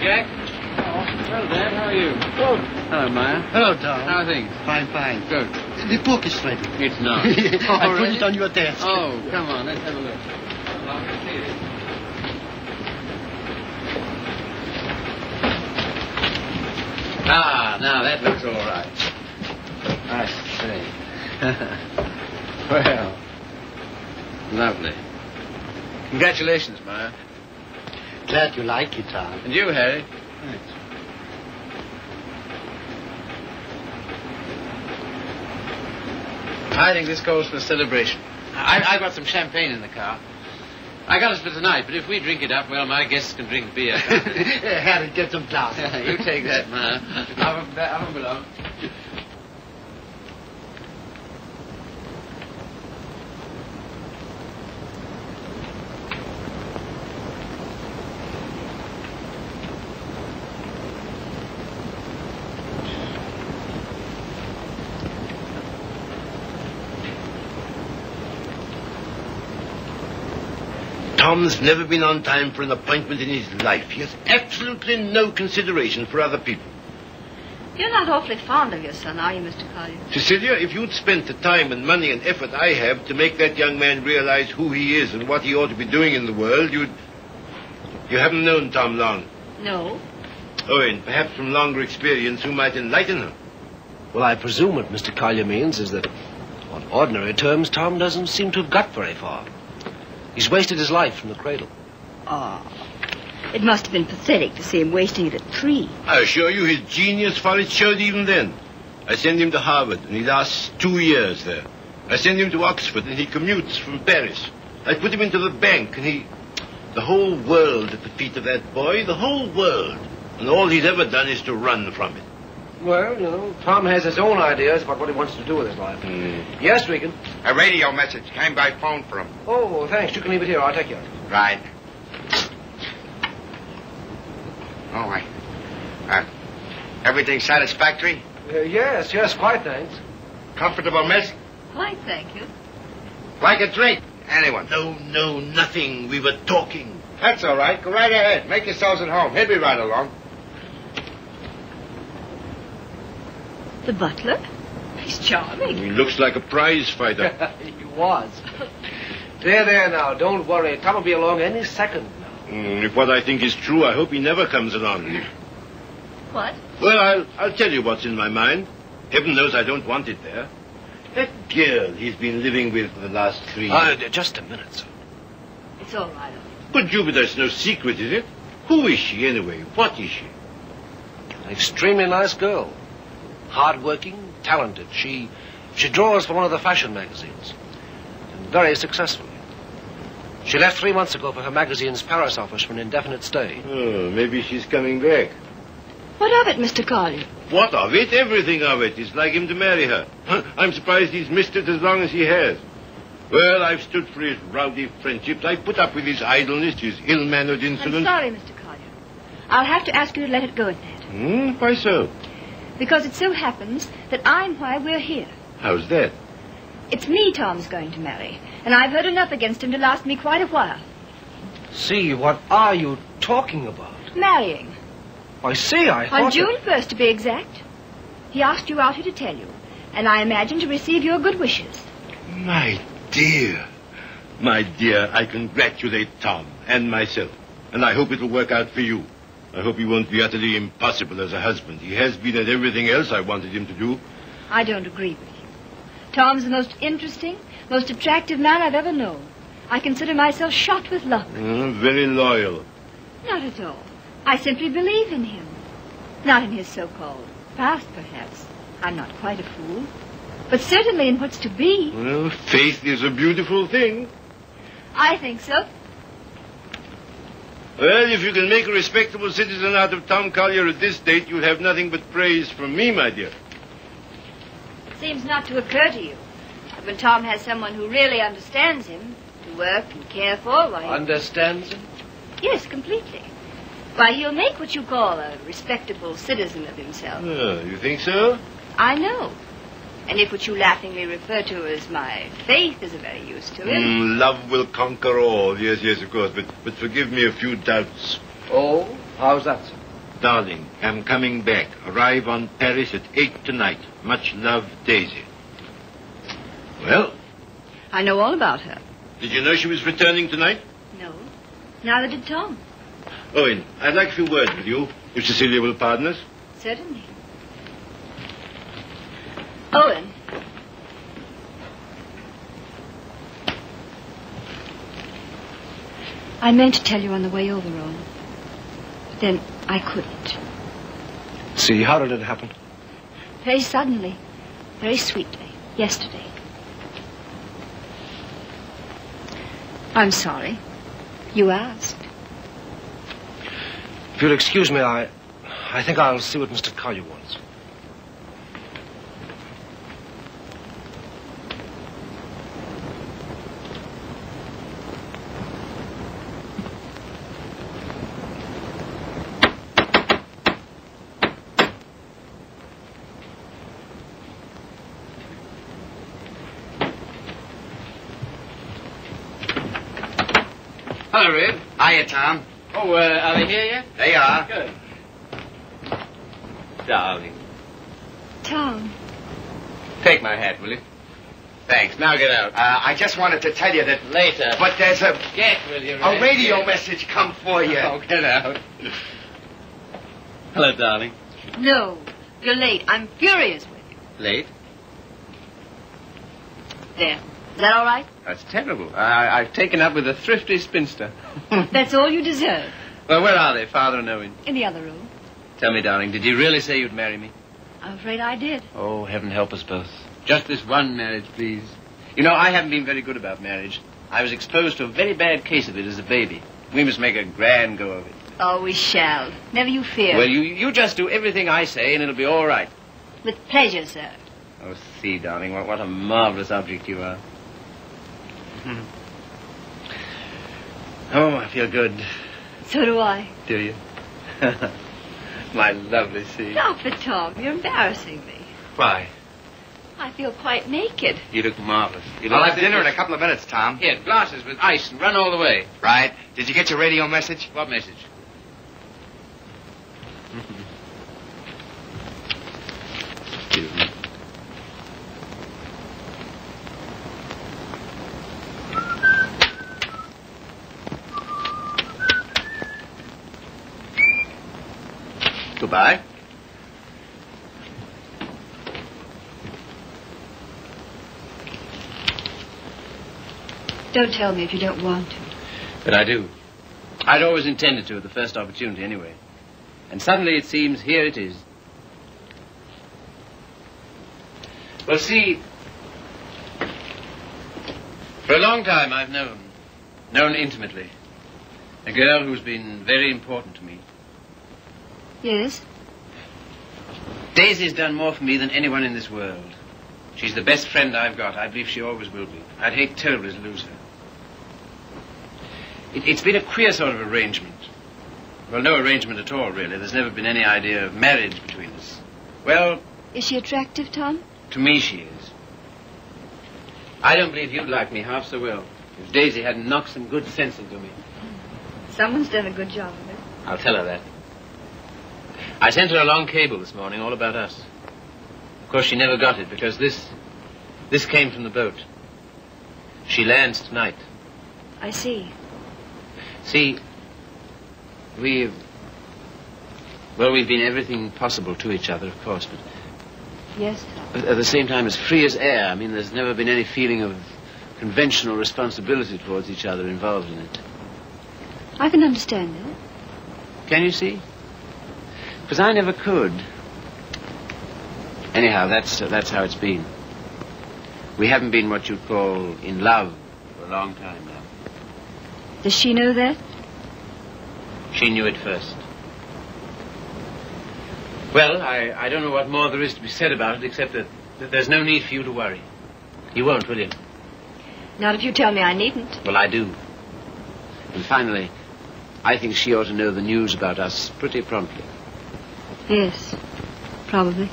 Jack. Oh, hello, Dad. How are you? Oh. Hello, Maya. Hello, Tom. How are things? Fine. Good. The book is ready. It's not. I put it on your desk. Oh, come on. Let's have a look. Now that looks all right. I see. Well, lovely. Congratulations, Maya. Glad you like it, Tom. And you, Harry. Thanks. I think this calls for a celebration. I've got some champagne in the car. I got it for tonight, but if we drink it up, well, my guests can drink beer. Harry, get some glasses. You take that, Maya. Up below. Tom's never been on time for an appointment in his life. He has absolutely no consideration for other people. You're not awfully fond of your son, are you, Mr. Collier? Cecilia, if you'd spent the time and money and effort I have to make that young man realize who he is and what he ought to be doing in the world, You haven't known Tom long. No. Oh, and perhaps from longer experience, who might enlighten him. Well, I presume what Mr. Collier means is that, on ordinary terms, Tom doesn't seem to have got very far. He's wasted his life from the cradle. Oh, it must have been pathetic to see him wasting it at 3. I assure you his genius for it showed even then. I send him to Harvard, and he lasts 2 years there. I send him to Oxford, and he commutes from Paris. I put him into the bank, and the whole world at the feet of that boy, the whole world. And all he's ever done is to run from it. Well, you know, Tom has his own ideas about what he wants to do with his life. Yes, Regan? A radio message came by phone for him. Oh, thanks. You can leave it here. I'll take you. Right. Oh, everything satisfactory? Yes, quite, thanks. Comfortable, miss? Quite, thank you. Like a drink? Anyone? No, nothing. We were talking. That's all right. Go right ahead. Make yourselves at home. He'll be right along. The butler? He's charming. He looks like a prize fighter. He was. There now. Don't worry. Tom will be along any second now. If what I think is true, I hope he never comes along. What? Well, I'll tell you what's in my mind. Heaven knows I don't want it there. That girl he's been living with for the last 3 years. Just a minute, sir. It's all right. But, Jupiter's no secret, is it? Who is she, anyway? What is she? An extremely nice girl. Hard-working, talented. She draws for one of the fashion magazines. And very successfully. She left 3 months ago for her magazine's Paris office for an indefinite stay. Oh, maybe she's coming back. What of it, Mr. Collier? What of it? Everything of it. It's like him to marry her. I'm surprised he's missed it as long as he has. Well, I've stood for his rowdy friendships. I put up with his idleness, his ill-mannered insolence. I'm sorry, Mr. Collier. I'll have to ask you to let it go at that. Why so? Because it so happens that I'm why we're here. How's that? It's me Tom's going to marry, and I've heard enough against him to last me quite a while. See, what are you talking about? Marrying. I see, I thought... On June 1st, to be exact. He asked you out here to tell you, and I imagine to receive your good wishes. My dear, I congratulate Tom and myself, and I hope it'll work out for you. I hope he won't be utterly impossible as a husband. He has been at everything else I wanted him to do. I don't agree with you. Tom's the most interesting, most attractive man I've ever known. I consider myself shot with luck. Very loyal. Not at all. I simply believe in him. Not in his so-called past, perhaps. I'm not quite a fool. But certainly in what's to be. Well, faith is a beautiful thing. I think so. Well, if you can make a respectable citizen out of Tom Collier at this date, you'll have nothing but praise from me, my dear. Seems not to occur to you that when Tom has someone who really understands him, to work and care for, why... Understands him? Yes, completely. Why, he'll make what you call a respectable citizen of himself. Oh, you think so? I know. And if what you laughingly refer to as my faith is of any use to him... love will conquer all. Yes, of course. But forgive me a few doubts. Oh? How's that, sir? Darling, I'm coming back. Arrive on Paris at 8 tonight. Much love, Daisy. Well, I know all about her. did you know she was returning tonight? No. Neither did Tom. Owen, I'd like a few words with you, if Cecilia will pardon us. Certainly. Owen. I meant to tell you on the way over, Owen. But then I couldn't. See, how did it happen? Very suddenly. Very sweetly. Yesterday. I'm sorry. You asked. If you'll excuse me, I think I'll see what Mr. Collier wants. Hello, Red. Hiya, Tom. Oh, are they here yet? They are. Good. Darling. Tom. Take my hat, will you? Thanks. Now get out. I just wanted to tell you that... Later. But there's a Get, will you, Red? radio Get. message come for you. Oh, get out. Hello, darling. No. You're late. I'm furious with you. Late? There. Is that all right? That's terrible. I've taken up with a thrifty spinster. That's all you deserve. Well, where are they, Father and Owen? In the other room. Tell me, darling, did you really say you'd marry me? I'm afraid I did. Oh, heaven help us both. Just this one marriage, please. You know, I haven't been very good about marriage. I was exposed to a very bad case of it as a baby. We must make a grand go of it. Oh, we shall. Never you fear. Well, you just do everything I say, and it'll be all right. With pleasure, sir. Oh, see, darling, what a marvelous object you are. Oh, I feel good. So do I. Do you? My lovely sea. Stop it, Tom. You're embarrassing me. Why? I feel quite naked. You look marvelous. I'll have dinner in a couple of minutes, Tom. Here, glasses with ice and run all the way. Right. Did you get your radio message? What message? Excuse me. Goodbye. Don't tell me if you don't want to. But I do. I'd always intended to at the first opportunity anyway. And suddenly it seems here it is. Well, see, for a long time I've known intimately, a girl who's been very important to me. Yes? Daisy's done more for me than anyone in this world. She's the best friend I've got. I believe she always will be. I'd hate terribly to lose her. It's been a queer sort of arrangement. Well, no arrangement at all, really. There's never been any idea of marriage between us. Well... Is she attractive, Tom? To me, she is. I don't believe you'd like me half so well if Daisy hadn't knocked some good sense into me. Someone's done a good job of it. I'll tell her that. I sent her a long cable this morning all about us. Of course, she never got it because this came from the boat. She lands tonight. I see. See, we've been everything possible to each other, of course, but Yes, Tom. at the same time as free as air. I mean, there's never been any feeling of conventional responsibility towards each other involved in it. I can understand that. Can you see? Because I never could. Anyhow, that's how it's been. We haven't been what you'd call in love for a long time now. Does she know that? She knew it first. Well, I don't know what more there is to be said about it, except that there's no need for you to worry. You won't, will you? Not if you tell me I needn't. Well, I do. And finally, I think she ought to know the news about us pretty promptly. Yes, probably.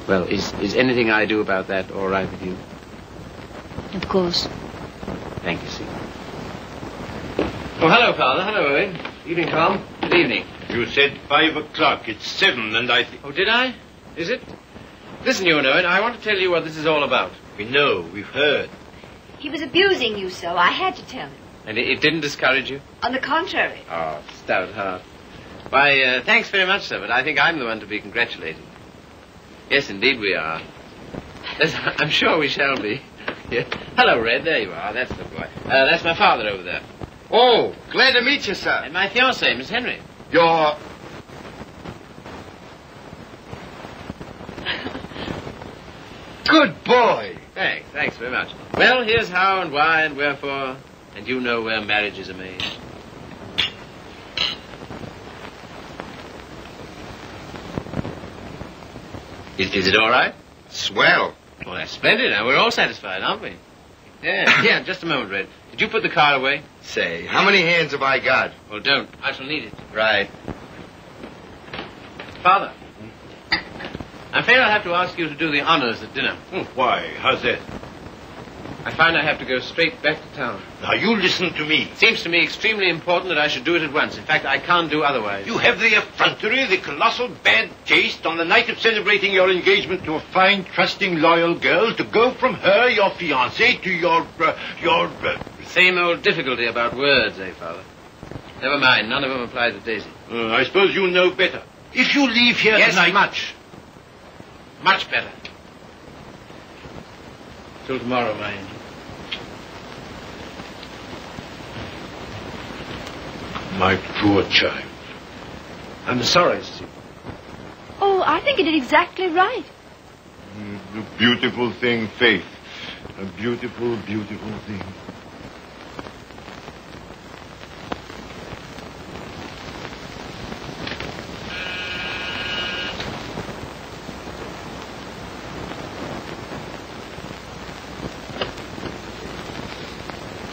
Well, is anything I do about that all right with you? Of course. Thank you, Sue. Oh, hello, Father. Hello, Owen. Evening, Tom. Good evening. You said 5 o'clock. It's 7, and I think... Oh, did I? Is it? Listen, you know it. I want to tell you what this is all about. We know. We've heard. He was abusing you so. I had to tell him. And it didn't discourage you? On the contrary. Oh, stout heart. Why, thanks very much, sir, but I think I'm the one to be congratulated. Yes, indeed we are. I'm sure we shall be. Yeah. Hello, Red. There you are. That's the boy. That's my father over there. Oh, glad to meet you, sir. And my fiancée, Miss Henry. You're... Good boy. Thanks very much. Well, here's how and why and wherefore, and you know where marriages are made. Is it all right? Swell. Well, that's splendid. Now, we're all satisfied, aren't we? Yeah, just a moment, Red. Did you put the car away? Say, how many hands have I got? Well, don't. I shall need it. Right. Father, I'm afraid I'll have to ask you to do the honors at dinner. Why? How's that? I find I have to go straight back to town. Now, you listen to me. It seems to me extremely important that I should do it at once. In fact, I can't do otherwise. You have the effrontery, the colossal bad taste on the night of celebrating your engagement to a fine, trusting, loyal girl to go from her, your fiancée, to your... Same old difficulty about words, eh, Father? Never mind. None of them apply to Daisy. I suppose you know better. If you leave here tonight... Yes, much. Much better. Till tomorrow, my angel. My poor child. I'm sorry, Steve. Oh, I think you did exactly right. A beautiful thing, Faith. A beautiful, beautiful thing.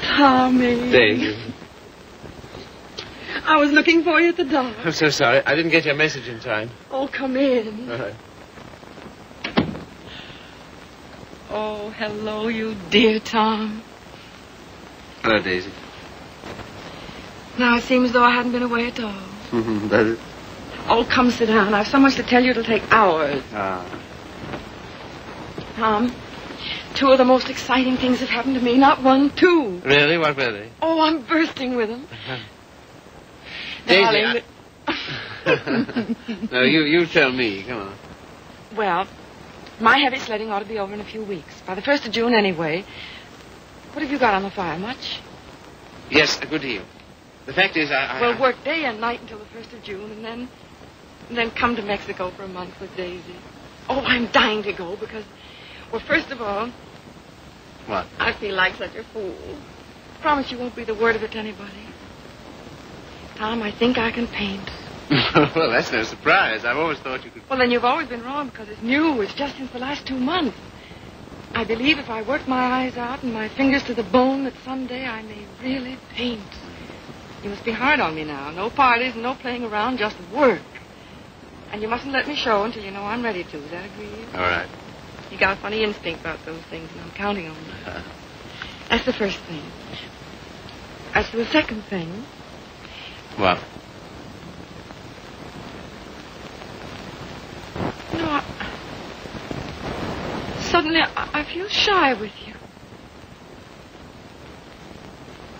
Tommy. Daisy. I was looking for you at the door. I'm so sorry. I didn't get your message in time. Oh, come in. All right. Oh, hello, you dear Tom. Hello, Daisy. Now it seems as though I hadn't been away at all. Does it? Oh, come sit down. I've so much to tell you it'll take hours. Tom, 2 of the most exciting things have happened to me. Not 1, 2. Really? What were they? Oh, I'm bursting with them. Daisy, No, you tell me. Come on. Well, my heavy sledding ought to be over in a few weeks. By the 1st of June, anyway. What have you got on the fire? Much? Yes, a good deal. The fact is, Well, work day and night until the 1st of June, and then come to Mexico for a month with Daisy. Oh, I'm dying to go because, well, first of all... What? I feel like such a fool. Promise you won't breathe a word of it to anybody. Tom, I think I can paint. Well, that's no surprise. I've always thought you could... Well, then you've always been wrong because it's new. It's just since the last 2 months. I believe if I work my eyes out and my fingers to the bone that someday I may really paint. You must be hard on me now. No parties and no playing around, just work. And you mustn't let me show until you know I'm ready to. Is that agreed? All right. You got a funny instinct about those things, and I'm counting on you. That's the first thing. As for the second thing... What? No, suddenly I feel shy with you.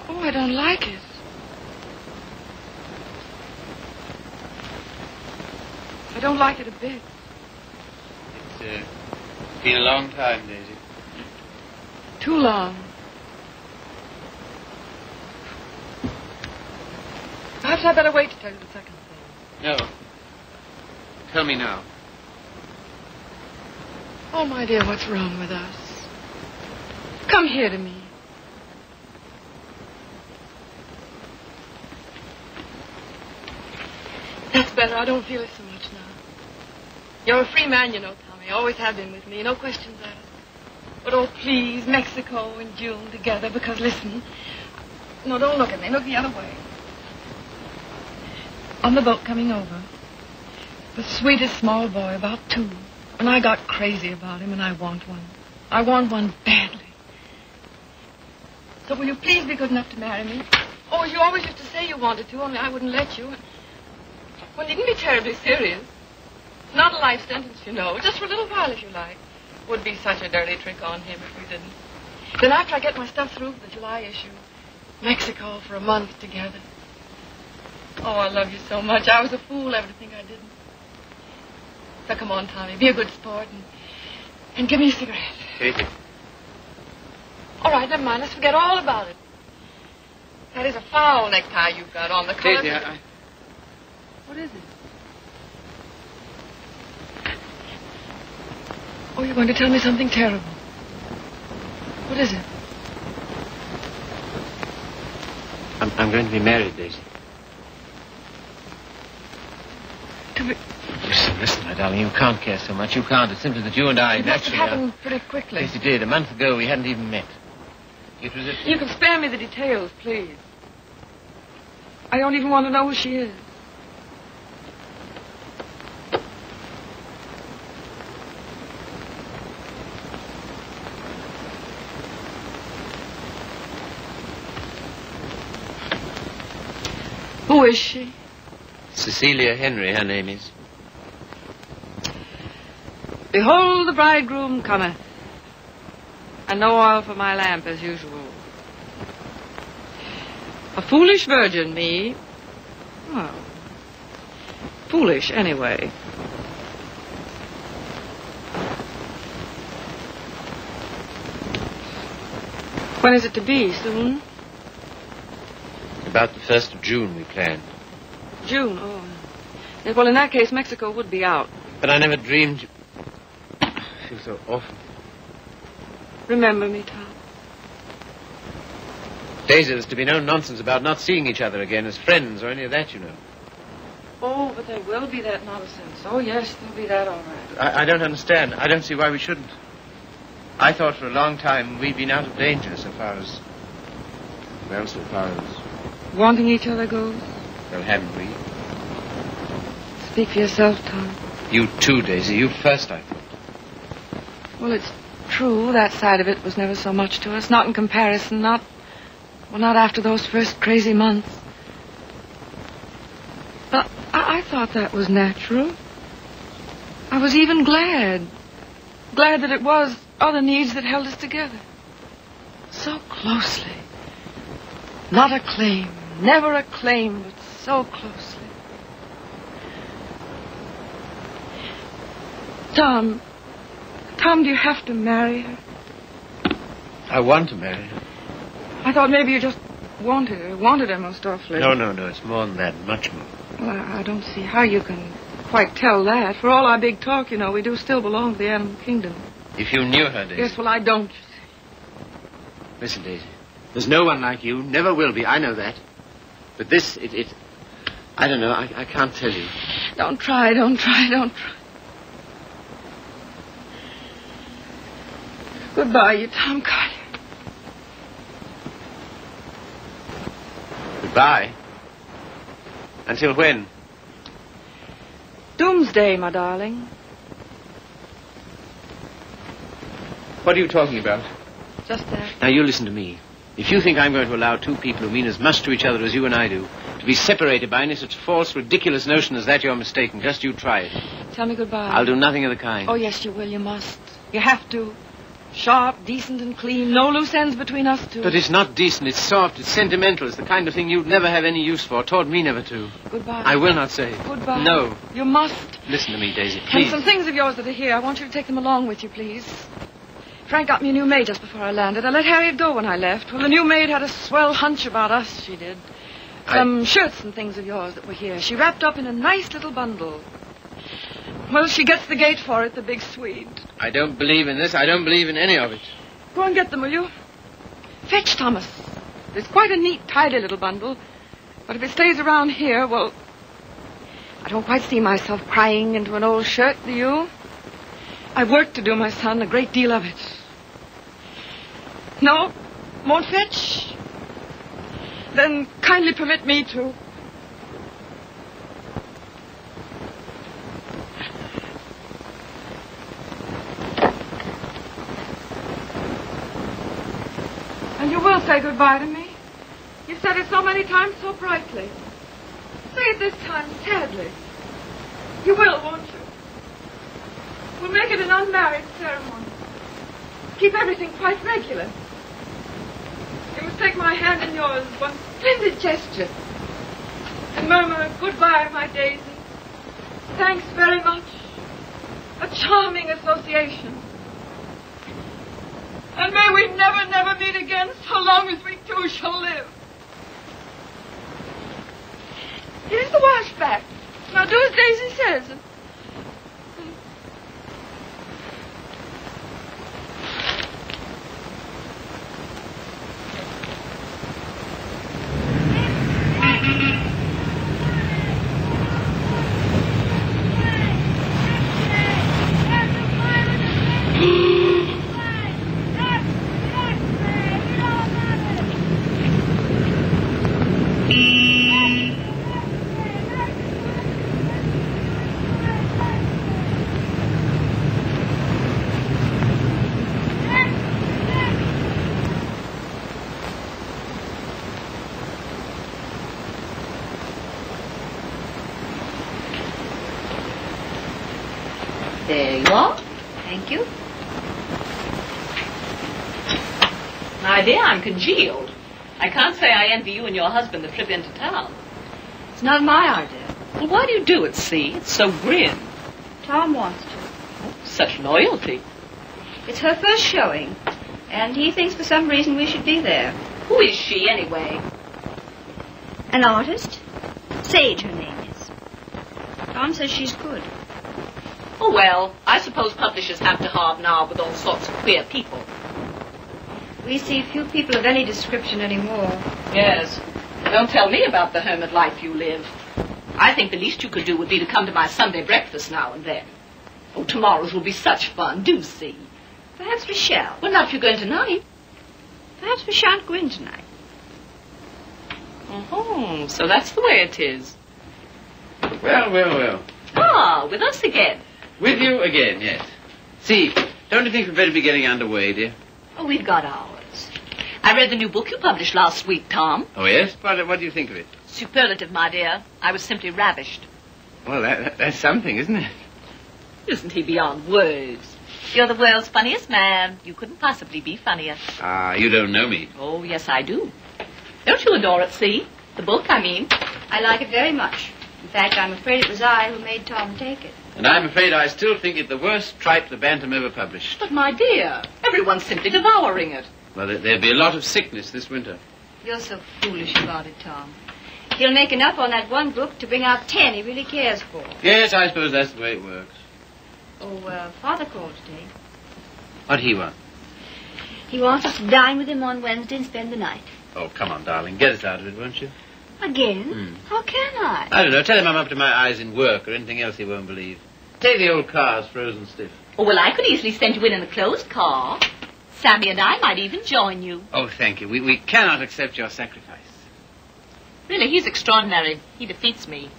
Oh, I don't like it. I don't like it a bit. It's been a long time, Daisy. Too long. Perhaps I'd better wait to tell you the second thing. No. Tell me now. Oh, my dear, what's wrong with us? Come here to me. That's better. I don't feel it so much now. You're a free man, you know, Tommy. Always have been with me. No questions asked. But, oh, please, Mexico in June together, because, listen. No, don't look at me. Look the other way. On the boat coming over, the sweetest small boy, about 2. And I got crazy about him, and I want one. I want one badly. So will you please be good enough to marry me? Oh, you always used to say you wanted to, only I wouldn't let you. Well, needn't be terribly serious. Not a life sentence, you know. Just for a little while, if you like. Would be such a dirty trick on him if we didn't. Then after I get my stuff through for the July issue, Mexico for a month together. Oh, I love you so much. I was a fool ever to think I didn't. So come on, Tommy. Be a good sport and give me a cigarette. Daisy. All right, never mind. Let's forget all about it. That is a foul necktie you've got on. The color... Daisy, What is it? Oh, you're going to tell me something terrible. What is it? I'm going to be married, Daisy. To be... Listen, my darling, you can't care so much. You can't. It's simply that you and I It must have naturally happened pretty quickly. Yes, it did. A month ago, we hadn't even met. It was at... You can spare me the details, please. I don't even want to know who she is. Who is she? Cecilia Henry, her name is. Behold, the bridegroom cometh, and no oil for my lamp as usual. A foolish virgin, me. Well, foolish anyway. When is it to be? Soon? About the 1st of June, we planned. June, oh. Yes, well, in that case, Mexico would be out. But I never dreamed... I feel so awful. Remember me, Tom. Daisy, there's to be no nonsense about not seeing each other again as friends or any of that, you know. Oh, but there will be that nonsense. Oh, yes, there'll be that, all right. I don't understand. I don't see why we shouldn't. I thought for a long time we'd been out of danger so far as... Well, so far as... Wanting each other goes? Well, haven't we? Speak for yourself, Tom. You too, Daisy. You first, I thought. Well, it's true. That side of it was never so much to us. Not in comparison. Not after those first crazy months. But I thought that was natural. I was even glad. Glad that it was other needs that held us together. So closely. Not a claim. Never a claim, but so closely. Tom, do you have to marry her? I want to marry her. I thought maybe you just wanted her most awfully. No, it's more than that, much more. Well, I don't see how you can quite tell that. For all our big talk, you know, we do still belong to the animal kingdom. If you knew her, Daisy... Yes, well, I don't. Listen, Daisy, there's no one like you, never will be, I know that. But this, I don't know, I can't tell you. Don't try. Goodbye, you Tom Carter. Goodbye? Until when? Doomsday, my darling. What are you talking about? Just that. Now, you listen to me. If you think I'm going to allow two people who mean as much to each other as you and I do to be separated by any such false, ridiculous notion as that, you're mistaken. Just you try it. Tell me goodbye. I'll do nothing of the kind. Oh, yes, you will. You must. You have to. Sharp, decent, and clean. No loose ends between us two. But it's not decent. It's soft. It's sentimental. It's the kind of thing you'd never have any use for. Taught me never to. Goodbye. I will not say. Goodbye. No. You must. Listen to me, Daisy, please. And some things of yours that are here. I want you to take them along with you, please. Frank got me a new maid just before I landed. I let Harriet go when I left. Well, the new maid had a swell hunch about us, she did. Some shirts and things of yours that were here. She wrapped up in a nice little bundle. Well, she gets the gate for it, the big Swede. I don't believe in this. I don't believe in any of it. Go and get them, will you? Fetch Thomas. It's quite a neat, tidy little bundle. But if it stays around here, well, I don't quite see myself crying into an old shirt, do you? I've work to do, my son, a great deal of it. No? Won't fetch? Then kindly permit me to. And you will say goodbye to me? You've said it so many times so brightly. Say it it this time sadly. You will, won't you? We'll make it an unmarried ceremony. Keep everything quite regular. You must take my hand in yours, one splendid gesture, and murmur goodbye, my Daisy. Thanks very much. A charming association. And may we never, never meet again so long as we two shall live. Here's the washback. Now do as Daisy says. There you are. Thank you. My dear, I'm congealed. I can't say I envy you and your husband the trip into town. It's not my idea. Well, why do you do it, see? It's so grim. Tom wants to. Oh, such loyalty. It's her first showing, and he thinks for some reason we should be there. Who is she, anyway? An artist? Sage, her name is. Tom says she's good. Oh, well, I suppose publishers have to hobnob with all sorts of queer people. We see few people of any description anymore. Yes. Don't tell me about the hermit life you live. I think the least you could do would be to come to my Sunday breakfast now and then. Oh, tomorrow's will be such fun. Do see. Perhaps we shall. Well, not if you're going tonight. Perhaps we shan't go in tonight. Oh, so that's the way it is. Well. Ah, with us again. With you again, yes. See, don't you think we'd better be getting underway, dear? Oh, we've got ours. I read the new book you published last week, Tom. Oh, yes? What do you think of it? Superlative, my dear. I was simply ravished. Well, that's something, isn't it? Isn't he beyond words? You're the world's funniest man. You couldn't possibly be funnier. Ah, you don't know me. Oh, yes, I do. Don't you adore it, see? The book, I mean. I like it very much. In fact, I'm afraid it was I who made Tom take it. And I'm afraid I still think it the worst tripe the Bantam ever published. But, my dear, everyone's simply devouring it. Well, there'll be a lot of sickness this winter. You're so foolish about it, Tom. He'll make enough on that one book to bring out 10 he really cares for. Yes, I suppose that's the way it works. Oh, Father called today. What'd he want? He wants us to dine with him on Wednesday and spend the night. Oh, come on, darling. Get us out of it, won't you? Again? How can I? I don't know. Tell him I'm up to my eyes in work or anything else he won't believe. Take the old car's frozen stiff. Oh, well, I could easily send you in a closed car. Sammy and I might even join you. Oh, thank you. We cannot accept your sacrifice. Really, he's extraordinary. He defeats me.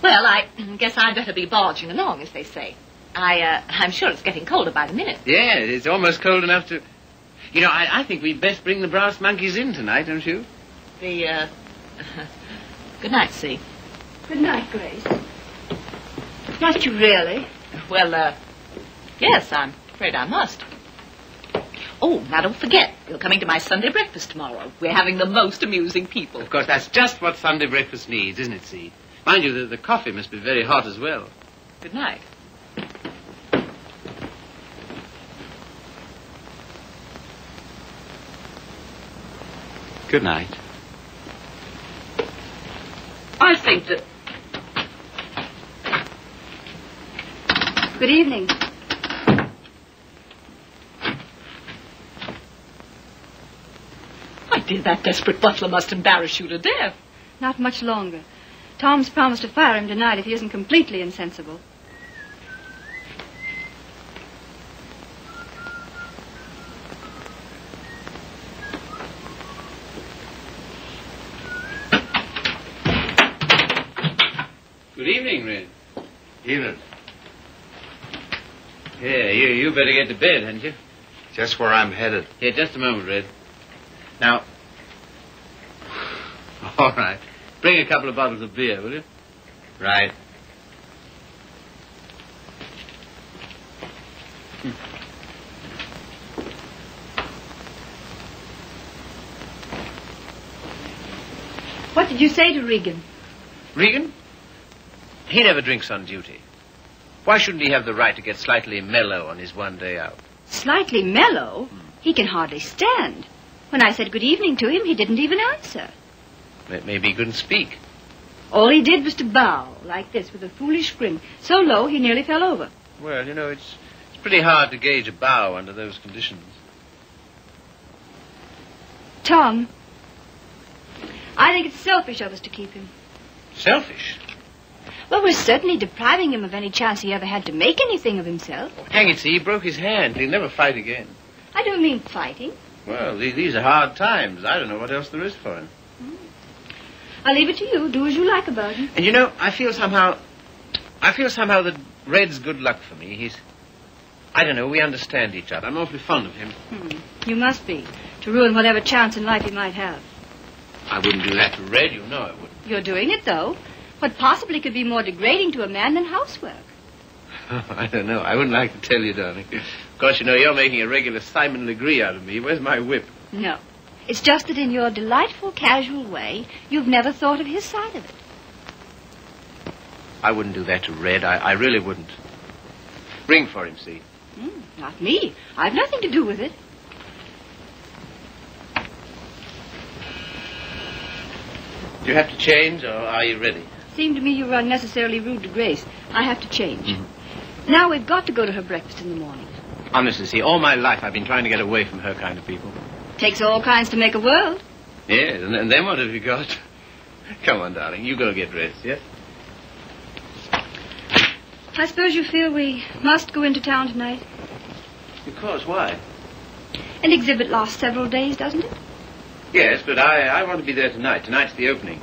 Well, I guess I'd better be barging along, as they say. I'm sure it's getting colder by the minute. Yeah, it's almost cold enough to... You know, I think we'd best bring the brass monkeys in tonight, don't you? Good night, See. Good night, Grace. Not you really? Well, yes, I'm afraid I must. Oh, now don't forget, you're coming to my Sunday breakfast tomorrow. We're having the most amusing people. Of course, that's just what Sunday breakfast needs, isn't it, See? Mind you, the coffee must be very hot as well. Good night. Good night. I think that... Good evening. My dear, that desperate butler must embarrass you to death. Not much longer. Tom's promised to fire him tonight if he isn't completely insensible. Good evening, Red. Evening. Yeah, you better get to bed, hadn't you? Just where I'm headed. Here, just a moment, Red. Now... All right. Bring a couple of bottles of beer, will you? Right. What did you say to Regan? Regan? He never drinks on duty. Why shouldn't he have the right to get slightly mellow on his one day out? Slightly mellow? He can hardly stand. When I said good evening to him, he didn't even answer. Maybe he couldn't speak. All he did was to bow, like this, with a foolish grin, so low he nearly fell over. Well, you know, it's pretty hard to gauge a bow under those conditions. Tom, I think it's selfish of us to keep him. Selfish? Well, we're certainly depriving him of any chance he ever had to make anything of himself. Oh, hang it, see, he broke his hand. He'll never fight again. I don't mean fighting. Well, these are hard times. I don't know what else there is for him. I'll leave it to you. Do as you like about him. And you know, I feel somehow that Red's good luck for me. I don't know, we understand each other. I'm awfully fond of him. You must be, to ruin whatever chance in life he might have. I wouldn't do that to Red, you know I wouldn't. You're doing it, though. What possibly could be more degrading to a man than housework? I don't know. I wouldn't like to tell you, darling. Of course, you know, you're making a regular Simon Legree out of me. Where's my whip? No. It's just that in your delightful, casual way, you've never thought of his side of it. I wouldn't do that to Red. I really wouldn't. Ring for him, see? Not me. I've nothing to do with it. Do you have to change, or are you ready? Seemed to me you were unnecessarily rude to Grace. I have to change. Now we've got to go to her breakfast in the morning. Honestly, see, all my life I've been trying to get away from her kind of people. Takes all kinds to make a world. Yes, and then what have you got? Come on, darling, you go get dressed, yes? I suppose you feel we must go into town tonight. Of course, why? An exhibit lasts several days, doesn't it? Yes, but I want to be there tonight. Tonight's the opening.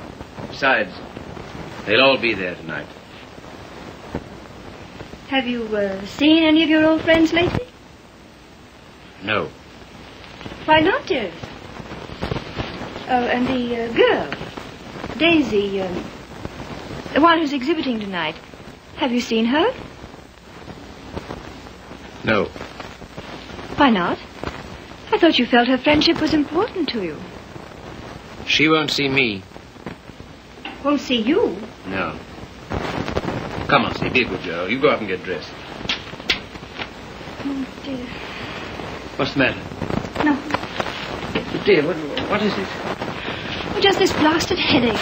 Besides, they'll all be there tonight. Have you seen any of your old friends lately? No. Why not, dearest? Oh, and the girl, Daisy, the one who's exhibiting tonight. Have you seen her? No. Why not? I thought you felt her friendship was important to you. She won't see me. Won't see you? No. Come on, see, be a good girl. You go up and get dressed. Oh, dear. What's the matter? No. Dear, what is it? Oh, just this blasted headache.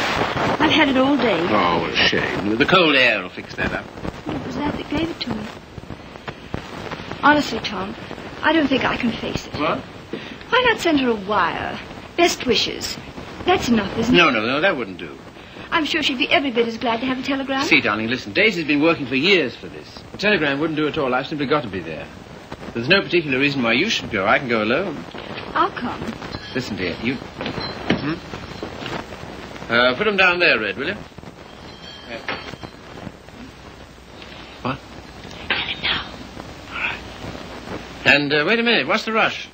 I've had it all day. Oh, what a shame. The cold air will fix that up. It was that gave it to me. Honestly, Tom, I don't think I can face it. What? Why not send her a wire? Best wishes. That's enough, isn't it? No, that wouldn't do. I'm sure she'd be every bit as glad to have a telegram. See, darling, listen. Daisy's been working for years for this. A telegram wouldn't do at all. I've simply got to be there. There's no particular reason why you should go. I can go alone. I'll come. Listen, dear, you... put them down there, Red, will you? Yeah. What? Tell him now. All right. And wait a minute. What's the rush?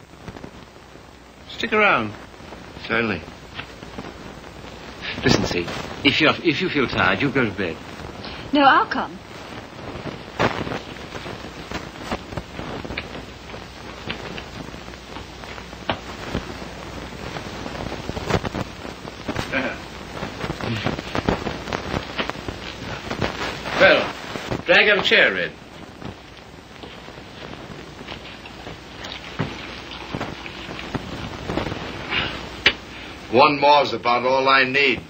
Stick around. Certainly. Listen, see, if you feel tired, you go to bed. No, I'll come. Well, drag up a chair, Red. One more's about all I need.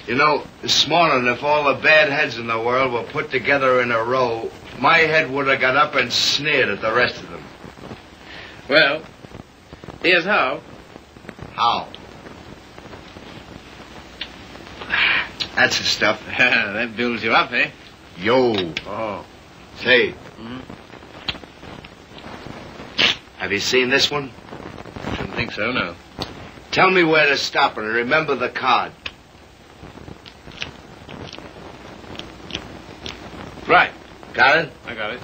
You know, this morning, if all the bad heads in the world were put together in a row, my head would have got up and sneered at the rest of them. Well, here's how. How? That's the stuff. That builds you up, eh? Yo. Oh. Say. Have you seen this one? Shouldn't think so, no. Tell me where to stop and remember the card. Right. Got it? I got it.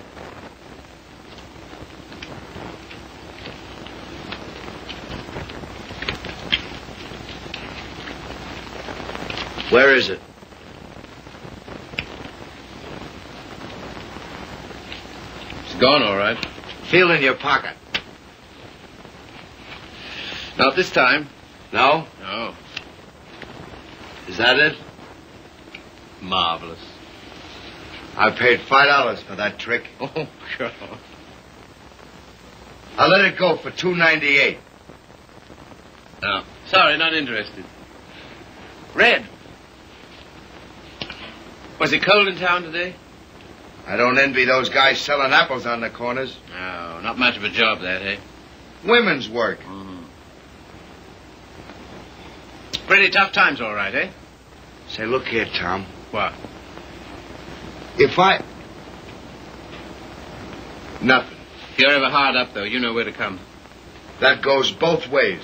Where is it? It's gone, all right. Feel in your pocket. Not this time. No? No. Is that it? Marvelous. I paid $5 for that trick. Oh, God. I'll let it go for $2.98. No. Sorry, not interested. Red. Was it cold in town today? I don't envy those guys selling apples on the corners. No, not much of a job, that, eh? Women's work. Pretty tough times, all right, eh? Say, look here, Tom. What? If I... Nothing. If you're ever hard up, though, you know where to come. That goes both ways.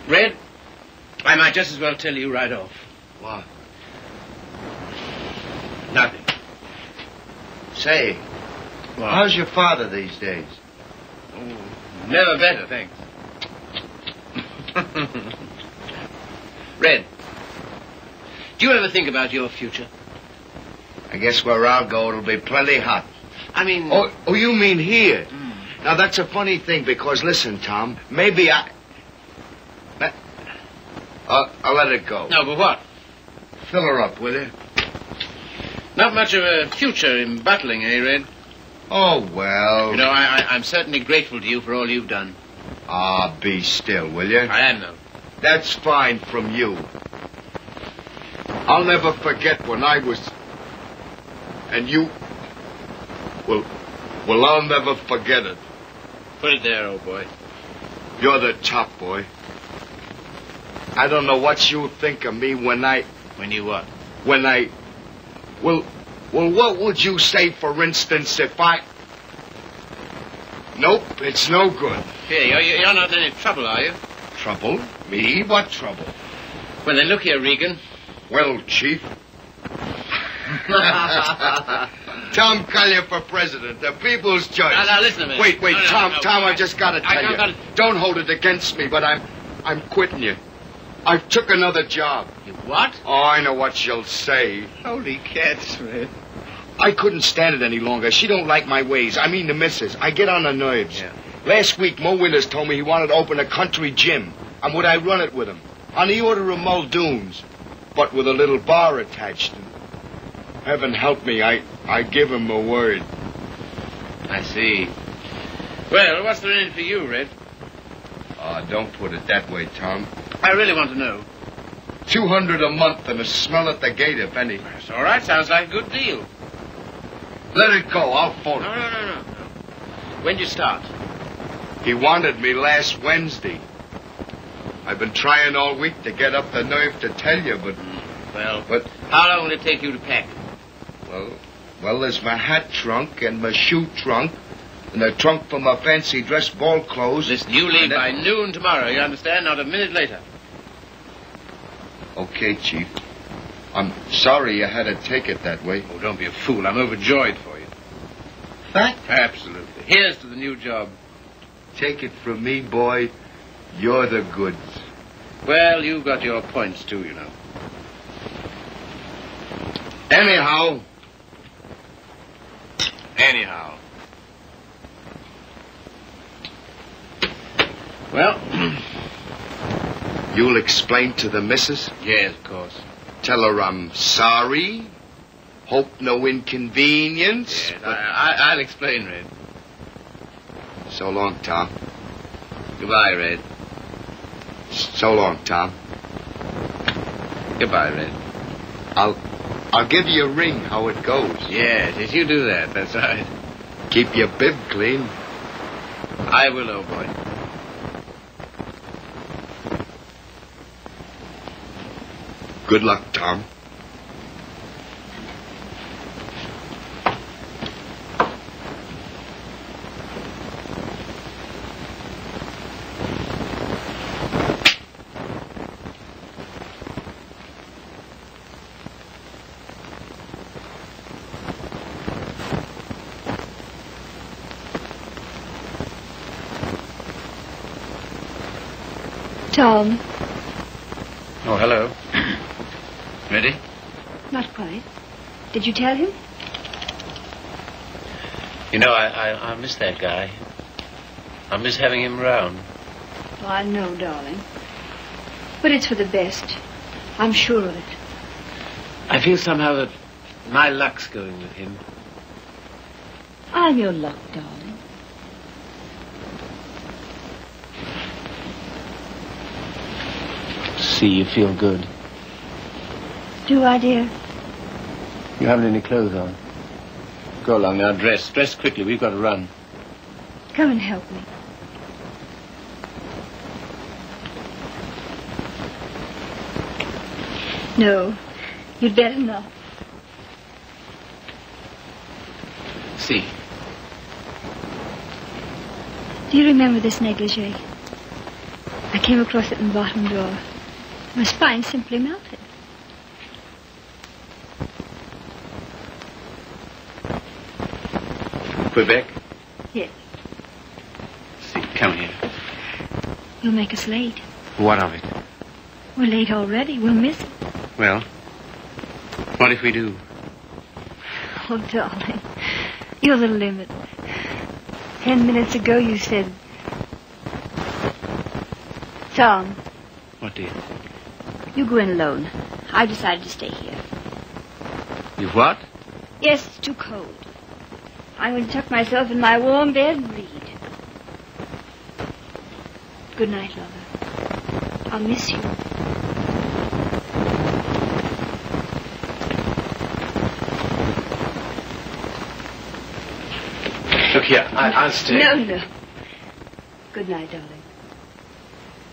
Red, I might just as well tell you right off. What? Nothing. Say, What? how's your father these days? Oh, never better, thanks. Red, do you ever think about your future? I guess where I'll go, it'll be plenty hot. I mean... Oh, you mean here? Now, that's a funny thing, because, listen, Tom, maybe I'll let it go. No, but what? Fill her up, will you? Not much of a future in battling, eh, Red? Oh, well... You know, I'm certainly grateful to you for all you've done. Ah, be still, will you? I am, though. That's fine from you. I'll never forget when I was... And you... Well, I'll never forget it. Put it there, old boy. You're the top, boy. I don't know what you think of me when I... When you what? When I... Well, what would you say, for instance, if I... Nope, it's no good. Here, you're not in any trouble, are you? Trouble? Me? What trouble? Well, then look here, Regan. Well, Chief. Tom Collier for president, the people's choice. Now, listen to me. Wait, No, Tom, no. I just gotta tell you. Don't hold it against me, but I'm quitting you. I took another job. You what? Oh, I know what you'll say. Holy cats, Red. I couldn't stand it any longer. She don't like my ways. I mean the missus. I get on her nerves. Yeah. Last week, Mo Winters told me he wanted to open a country gym. And would I run it with him? On the order of Muldoon's. But with a little bar attached. And heaven help me, I give him a word. I see. Well, what's there in it for you, Red? Oh, don't put it that way, Tom. I really want to know. $200 a month and a smell at the gate, if any. That's all right. Sounds like a good deal. Let it go. I'll phone No. him. When'd you start? He wanted me last Wednesday. I've been trying all week to get up the nerve to tell you, but... But how long will it take you to pack? Well, there's my hat trunk and my shoe trunk and a trunk for my fancy dress ball clothes. Listen, you leave by noon tomorrow, you understand? Not a minute later. Okay, Chief. I'm sorry you had to take it that way. Oh, don't be a fool. I'm overjoyed for you. That? Absolutely. Here's to the new job. Take it from me, boy. You're the goods. Well, you've got your points, too, you know. Anyhow. Well, You'll explain to the missus? yes, of course. Tell her I'm sorry. Hope no inconvenience. Yes, I'll explain, Red. So long, Tom. Goodbye, Red. So long, Tom. Goodbye, Red. I'll give you a ring how it goes. Yes, you do that. That's right. Keep your bib clean. I will, old boy. Good luck, Tom. Tom, Oh, hello. Ready? Not quite. Did you tell him? You know, I miss that guy. I miss having him around. Oh, I know, darling. But it's for the best. I'm sure of it. I feel somehow that my luck's going with him. I'm your luck, darling. See, you feel good. Do I, dear? You haven't any clothes on. Go along now, dress. Dress quickly. We've got to run. Come and help me. No, you'd better not. See. Do you remember this negligee? I came across it in the bottom drawer. My spine simply melted. Quebec? Yes. See, come here. You'll make us late. What of it? We're late already. We'll miss it. Well, what if we do? Oh, darling, you're the limit. 10 minutes ago you said... Tom. What, dear? You go in alone. I've decided to stay here. You what? Yes, it's too cold. I'm going to tuck myself in my warm bed and read. Good night, lover. I'll miss you. Look here, I'll stay. No. Good night, darling.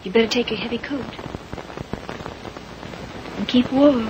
You better take your heavy coat. And keep warm.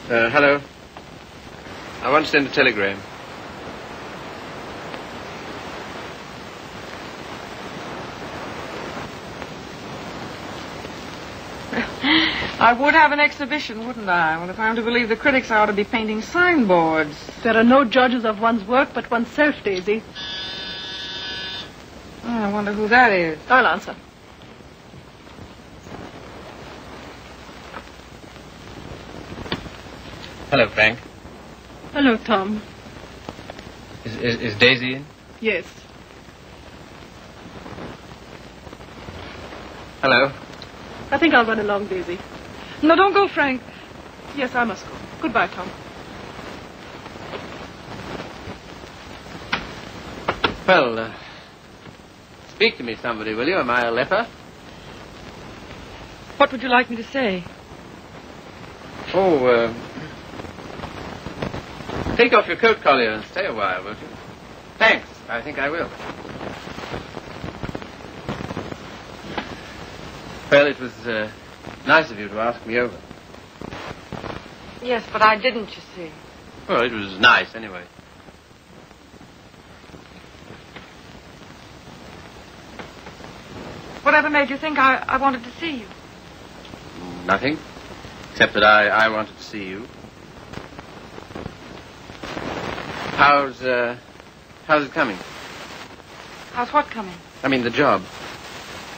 Hello. I want to send a telegram. I would have an exhibition, wouldn't I? Well, if I'm to believe the critics, I ought to be painting signboards. There are no judges of one's work but oneself, Daisy. Oh, I wonder who that is. I'll answer. Hello, Frank. Hello, Tom. Is Daisy in? Yes. Hello. I think I'll run along, Daisy. No, don't go, Frank. Yes, I must go. Goodbye, Tom. Well, speak to me, somebody, will you? Am I a leper? What would you like me to say? Oh, take off your coat collar and stay a while, won't you? Thanks. I think I will. Well, it was nice of you to ask me over. Yes, but I didn't, you see. Well, it was nice anyway. Whatever made you think I wanted to see you? Nothing. Except that I wanted to see you. How's it coming? How's what coming? I mean, the job.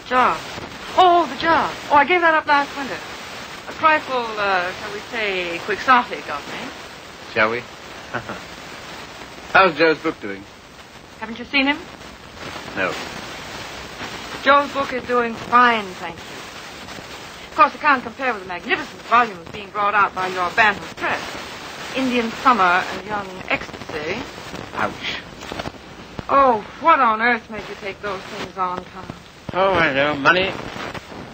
Job. Oh, the job. Oh, I gave that up last winter. A trifle, shall we say, quixotic of me. Shall we? How's Joe's book doing? Haven't you seen him? No. Joe's book is doing fine, thank you. Of course, it can't compare with the magnificent volumes being brought out by your Bantam Press. Indian Summer and Young Ecstasy. Ouch. Oh, what on earth made you take those things on, Tom? Oh, I know. Money.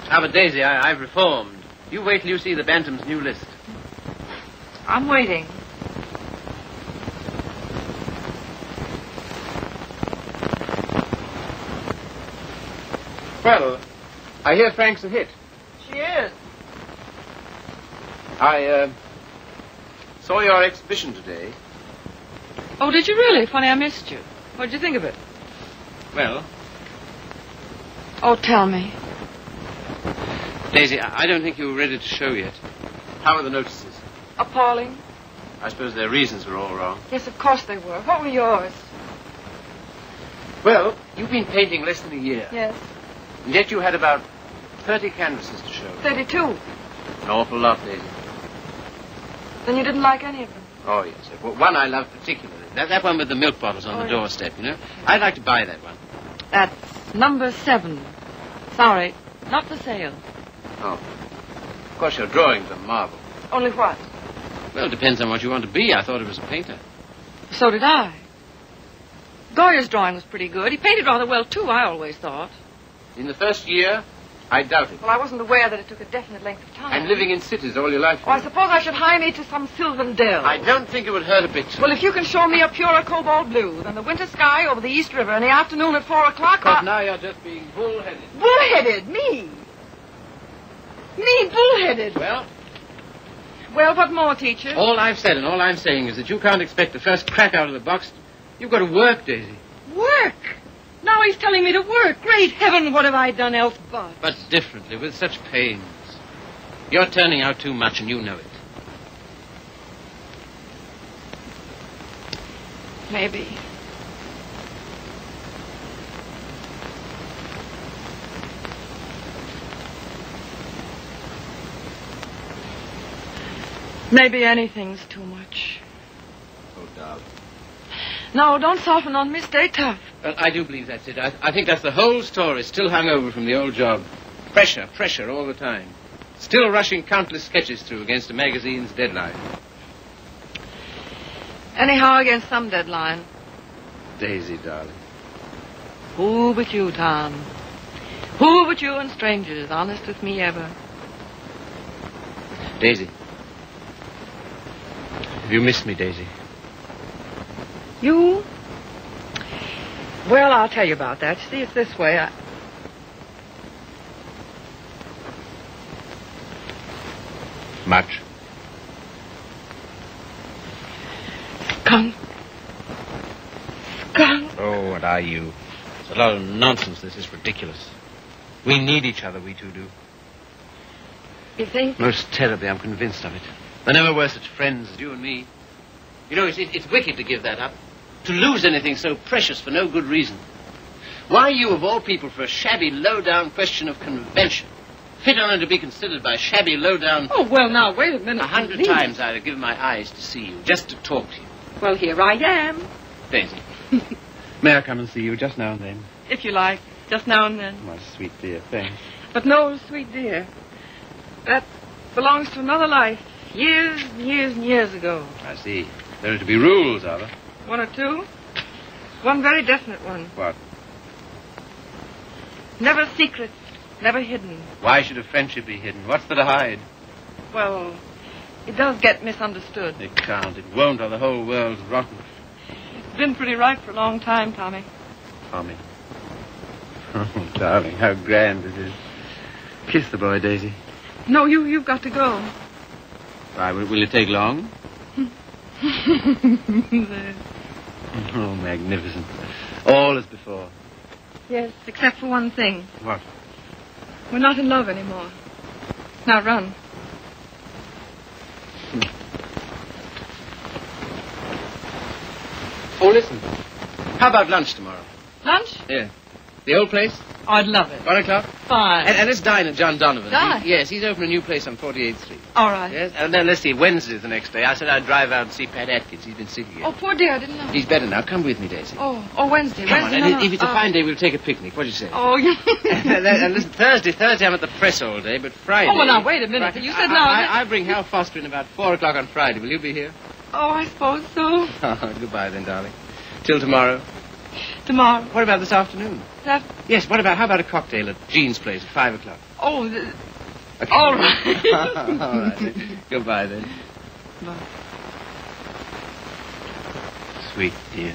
Ah, but Daisy, I've reformed. You wait till you see the Bantam's new list. I'm waiting. Well, I hear Frank's a hit. She is. I saw your exhibition today. Oh, did you really? Funny, I missed you. What did you think of it? Well, Oh, tell me. Daisy, I don't think you were ready to show yet. How are the notices? Appalling. I suppose their reasons were all wrong. Yes, of course they were. What were yours? Well, you've been painting less than a year. Yes. And yet you had about 30 canvases to show. 32. An awful lot, Daisy. Then you didn't like any of them? Oh, yes. Well, one I love particularly. That one with the milk bottles on the doorstep, you know. I'd like to buy that one. That's number 7. Sorry, not for sale. Oh. Of course, your drawings are marvel. Only what? Well, it depends on what you want to be. I thought it was a painter. So did I. Goya's drawing was pretty good. He painted rather well, too, I always thought. In the first year, I doubt it. Well, I wasn't aware that it took a definite length of time. And living in cities all your life. Oh, I suppose I should hie me to some sylvan dell. I don't think it would hurt a bit. Well, if you can show me a purer cobalt blue than the winter sky over the East River in the afternoon at 4 o'clock... But now you're just being bull-headed. Bull-headed? Me? Me bull-headed? Well, what more, teacher? all I've said and all I'm saying is that you can't expect the first crack out of the box. You've got to work, Daisy. Work? Now he's telling me to work. Great heaven, what have I done else but? But differently, with such pains. You're turning out too much and you know it. Maybe. Maybe anything's too much. Oh, darling. No, don't soften on me. Stay tough. Well, I do believe that's it. I think that's the whole story, still hung over from the old job. Pressure all the time. Still rushing countless sketches through against a magazine's deadline. Anyhow, against some deadline. Daisy, darling. Who but you, Tom? Who but you and strangers, honest with me ever? Daisy. Have you missed me, Daisy? You? Well, I'll tell you about that. You see, it's this way. Much. Skunk. Oh, what are you? It's a lot of nonsense. This is ridiculous. We need each other, we two do. You think? Most terribly, I'm convinced of it. There never were such friends as you and me. You know, it's wicked to give that up. To lose anything so precious for no good reason. Why you, of all people, for a shabby, low-down question of convention? Fit on to be considered by shabby, low-down... Oh, well, now, wait a minute. 100 please. times I'd have given my eyes to see you, just to talk to you. Well, here I am. Daisy, may I come and see you just now and then? If you like, just now and then. My sweet dear, thanks. But no, sweet dear. That belongs to another life. Years and years and years ago. I see. There are to be rules, are there? 1 or 2. One very definite one. What? Never secret, never hidden. Why should a friendship be hidden? What's there to hide? Well, it does get misunderstood. It can't. It won't, or the whole world's rotten. It's been pretty right for a long time, Tommy. Tommy. Oh, darling, how grand it is. Kiss the boy, Daisy. No, you've got to go. Why, will it take long? There. Oh, magnificent. All as before. Yes, except for one thing. What? We're not in love anymore. Now run. Oh, listen. How about lunch tomorrow? Lunch? Yeah. The old place? Oh, I'd love it. 1 o'clock? Fine. And let's dine at John Donovan's. Dine? Yes, he's opened a new place on 48th Street. All right. Yes, and then let's see, Wednesday's the next day. I said I'd drive out and see Pat Atkins. He's been sick again. Oh, poor dear, I didn't know. He's better now. Come with me, Daisy. Oh, Wednesday. Come Wednesday. on, No, and if it's a no. fine day, we'll take a picnic. What do you say? Oh, yeah. And listen, Thursday I'm at the press all day, but Friday... Oh, well, now, wait a minute. Friday, You said now... I bring Hal Foster in about 4 o'clock on Friday. Will you be here? Oh, I suppose so. Oh, goodbye then, darling. Till tomorrow. Tomorrow. What about this afternoon? That... Yes, how about a cocktail at Jean's place at 5 o'clock? Oh, Okay. all right. All right, then. Goodbye, then. Bye. Sweet dear.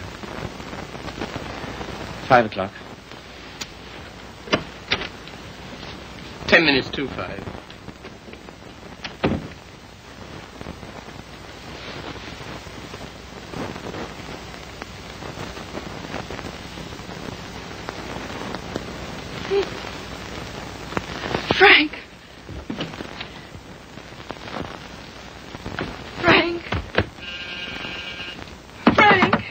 5 o'clock. 10 minutes to 5. Frank. Frank. Frank.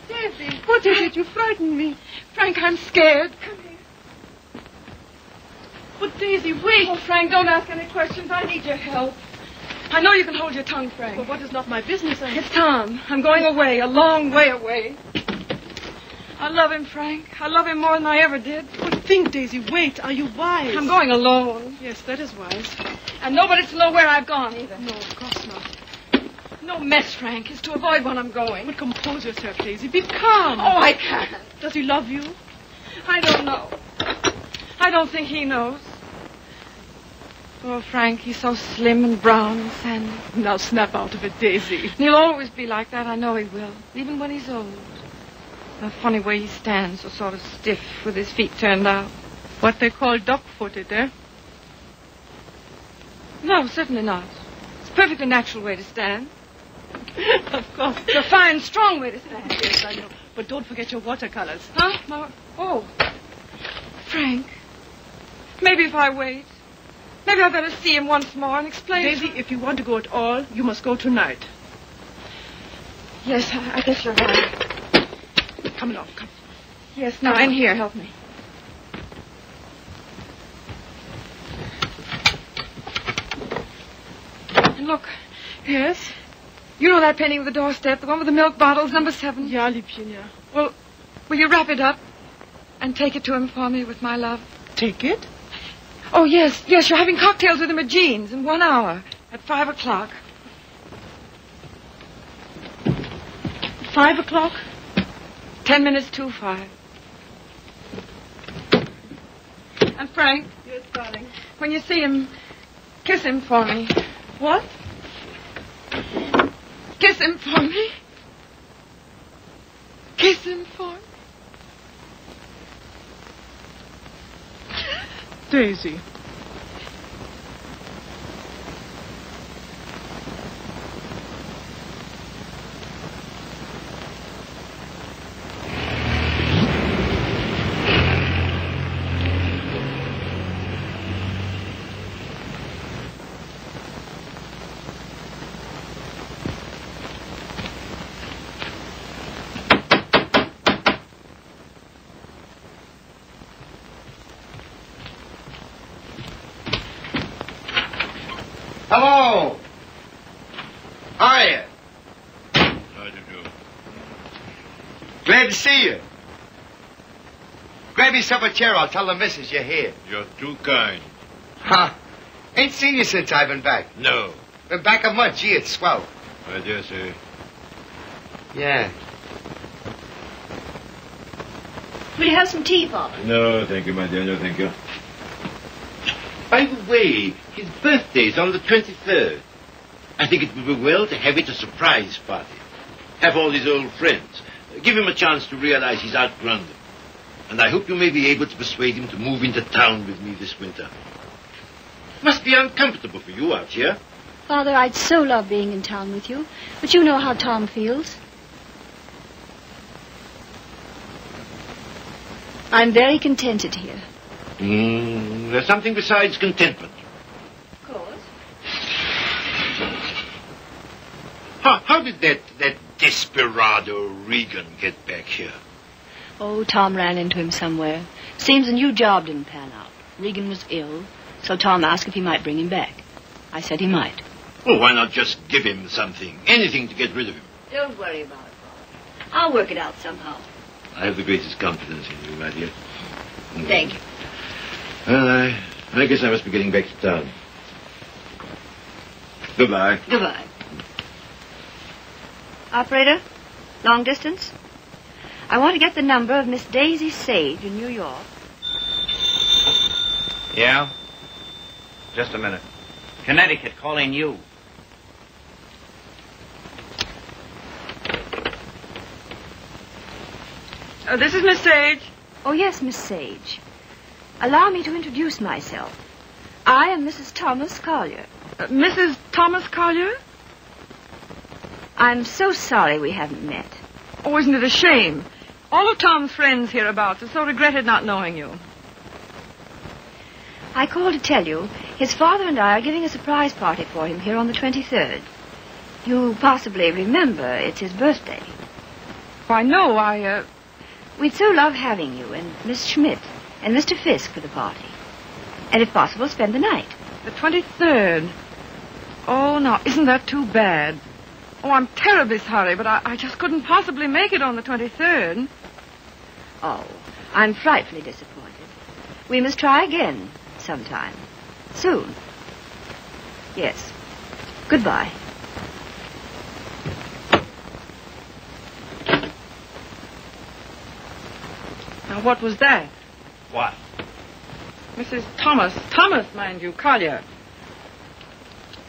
Daisy, what is it? You frightened me. Frank, I'm scared. Come here. But Daisy, wait. Oh, Frank, don't ask any questions. I need your help. I know you can hold your tongue, Frank. Well, what is not my business? It's Tom. I'm going away, a long way away. I love him, Frank. I love him more than I ever did. But think, Daisy, wait. Are you wise? I'm going alone. Yes, that is wise. And nobody's to know where I've gone, either. No, of course not. No mess, Frank. It's to avoid when I'm going. But compose yourself, Daisy. Be calm. Oh, I can't. Does he love you? I don't know. I don't think he knows. Oh, Frank, he's so slim and brown and sandy. Now snap out of it, Daisy. He'll always be like that. I know he will. Even when he's old. The funny way he stands, so sort of stiff with his feet turned out. What they call duck-footed, eh? No, certainly not. It's a perfectly natural way to stand. Of course. It's a fine, strong way to stand. Yes, I know. But don't forget your watercolors. Huh? Oh. Frank. Maybe if I wait. Maybe I'd better see him once more and explain. Daisy, if you want to go at all, you must go tonight. Yes, I guess you're right. Come along, come. Yes, now, in here, help me. And look. Yes? You know that painting of the doorstep, the one with the milk bottles, number 7? Ja, Liebchen, ja. Well, will you wrap it up and take it to him for me with my love? Take it? Oh, yes, you're having cocktails with him at Jean's in 1 hour at 5 o'clock. 5 o'clock? 10 minutes to 5. And Frank, Yes, darling. when you see him, kiss him for me. What? Kiss him for me. Kiss him for me. Daisy. Hello. How are you? How do you do? Glad to see you. Grab yourself a chair. I'll tell the missus you're here. You're too kind. Huh? Ain't seen you since I've been back. No. Been back a month. Gee, it's swell. I dare say. Yeah. Will you have some tea, Father? No, thank you, my dear. No, thank you. By the way, his birthday's on the 23rd. I think it would be well to have it a surprise party. Have all his old friends. Give him a chance to realize he's outgrown them. And I hope you may be able to persuade him to move into town with me this winter. Must be uncomfortable for you out here. Father, I'd so love being in town with you. But you know how Tom feels. I'm very contented here. There's something besides contentment. Of course. How did that desperado Regan get back here? Oh, Tom ran into him somewhere. Seems a new job didn't pan out. Regan was ill, so Tom asked if he might bring him back. I said he might. Well, why not just give him something? Anything to get rid of him. Don't worry about it, Father. I'll work it out somehow. I have the greatest confidence in you, my dear. Thank you. Well, I guess I must be getting back to town. Goodbye. Goodbye. Operator, long distance? I want to get the number of Miss Daisy Sage in New York. Yeah? Just a minute. Connecticut, calling you. This is Miss Sage. Oh, yes, Miss Sage. Allow me to introduce myself. I am Mrs. Thomas Collier. Mrs. Thomas Collier? I'm so sorry we haven't met. Oh, isn't it a shame? All of Tom's friends hereabouts have so regretted not knowing you. I called to tell you his father and I are giving a surprise party for him here on the 23rd. You possibly remember it's his birthday. Why, no, We'd so love having you and Miss Schmidt and Mr. Fisk for the party. And if possible, spend the night. The 23rd. Oh, now, isn't that too bad? Oh, I'm terribly sorry, but I just couldn't possibly make it on the 23rd. Oh, I'm frightfully disappointed. We must try again sometime. Soon. Yes. Goodbye. Now, what was that? What? Mrs. Thomas, mind you, Collier.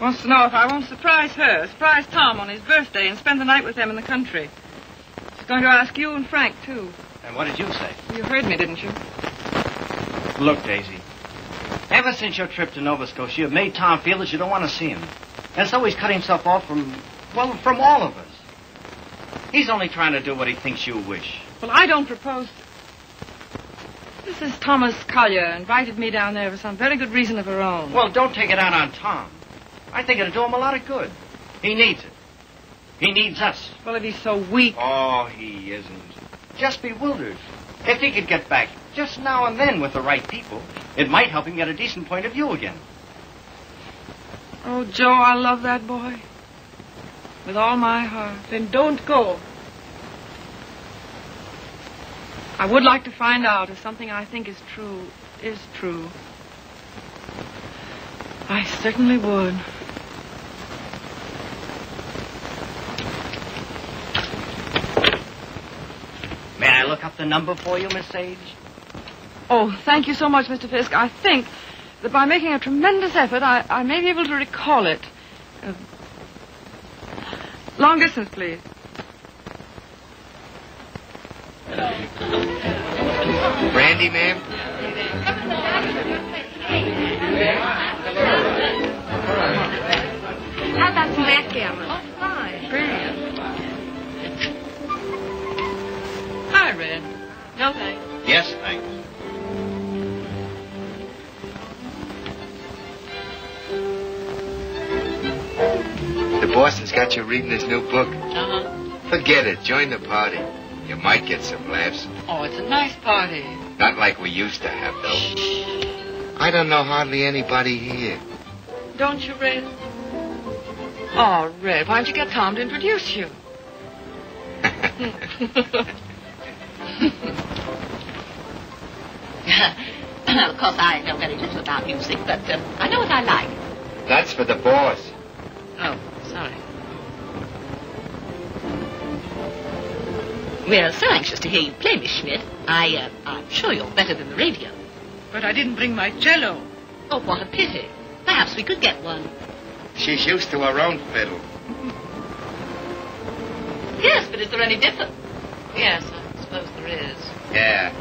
Wants to know if I won't surprise Tom on his birthday and spend the night with them in the country. She's going to ask you and Frank, too. And what did you say? You heard me, didn't you? Look, Daisy. Ever since your trip to Nova Scotia, you've made Tom feel that you don't want to see him. And so he's cut himself off from all of us. He's only trying to do what he thinks you wish. Well, I don't propose... Mrs. Thomas Collier invited me down there for some very good reason of her own. Well, don't take it out on Tom. I think it'll do him a lot of good. He needs it. He needs us. Well, if he's so weak... Oh, he isn't. Just bewildered. If he could get back just now and then with the right people, it might help him get a decent point of view again. Oh, Joe, I love that boy. With all my heart. Then don't go. I would like to find out if something I think is true. I certainly would. May I look up the number for you, Miss Sage? Oh, thank you so much, Mr. Fisk. I think that by making a tremendous effort, I may be able to recall it. Long distance, please. Brandy, ma'am? How about some backgammon? Oh, fine. Brilliant. Hi, Red. No thanks. Yes, thanks. The Boston's got you reading his new book. Uh-huh. Forget it. Join the party. You might get some laughs. Oh, it's a nice party. Not like we used to have, though. I don't know hardly anybody here. Don't you, Red? Oh, Red, why don't you get Tom to introduce you? Of course, I know very little about music, but I know what I like. That's for the boss. Oh, sorry. We're so anxious to hear you play, Miss Schmidt. I'm sure you're better than the radio. But I didn't bring my cello. Oh, what a pity. Perhaps we could get one. She's used to her own fiddle. Yes, but is there any difference? Yes, I suppose there is. Yeah.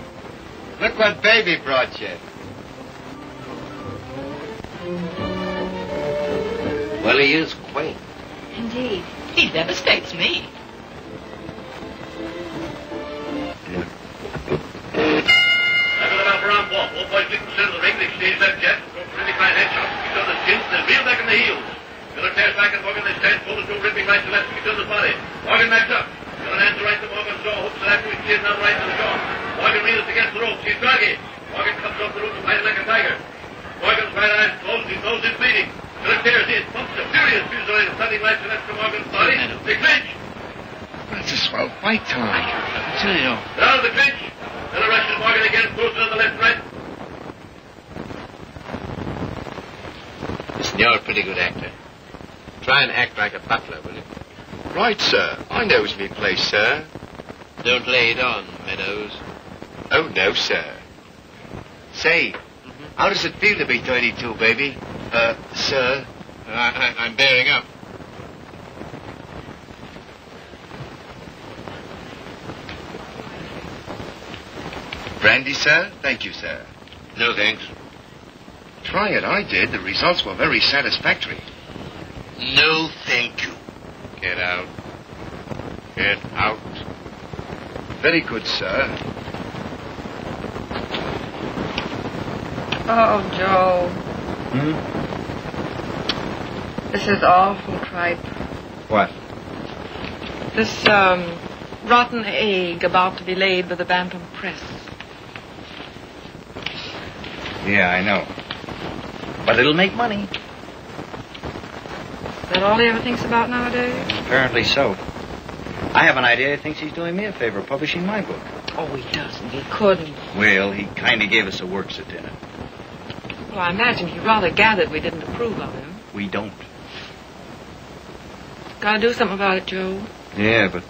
Look what Baby brought you. Well, he is quaint. Indeed. He devastates me. That's a swell fight, Tom. I tell you. Down the clinch. Then arrested Morgan again, closer on the left, right. Listen, you're a pretty good actor. Try and act like a butler, will you? Right, sir. I knows me place, sir. Don't lay it on, Meadows. Oh, no, sir. Say, how does it feel to be 32, baby? Sir? I'm bearing up. Brandy, sir? Thank you, sir. No, thanks. Try it. I did. The results were very satisfactory. No, thank you. Get out. Get out. Very good, sir. Oh, Joe. This is awful tripe. What? This, rotten egg about to be laid by the Bantam Press. Yeah, I know. But it'll make money. Is that all he ever thinks about nowadays? Apparently so. I have an idea he thinks he's doing me a favor publishing my book. Oh, he doesn't. He couldn't. Well, he kind of gave us a works at dinner. Well, I imagine he rather gathered we didn't approve of him. We don't. Gotta do something about it, Joe. Yeah, but...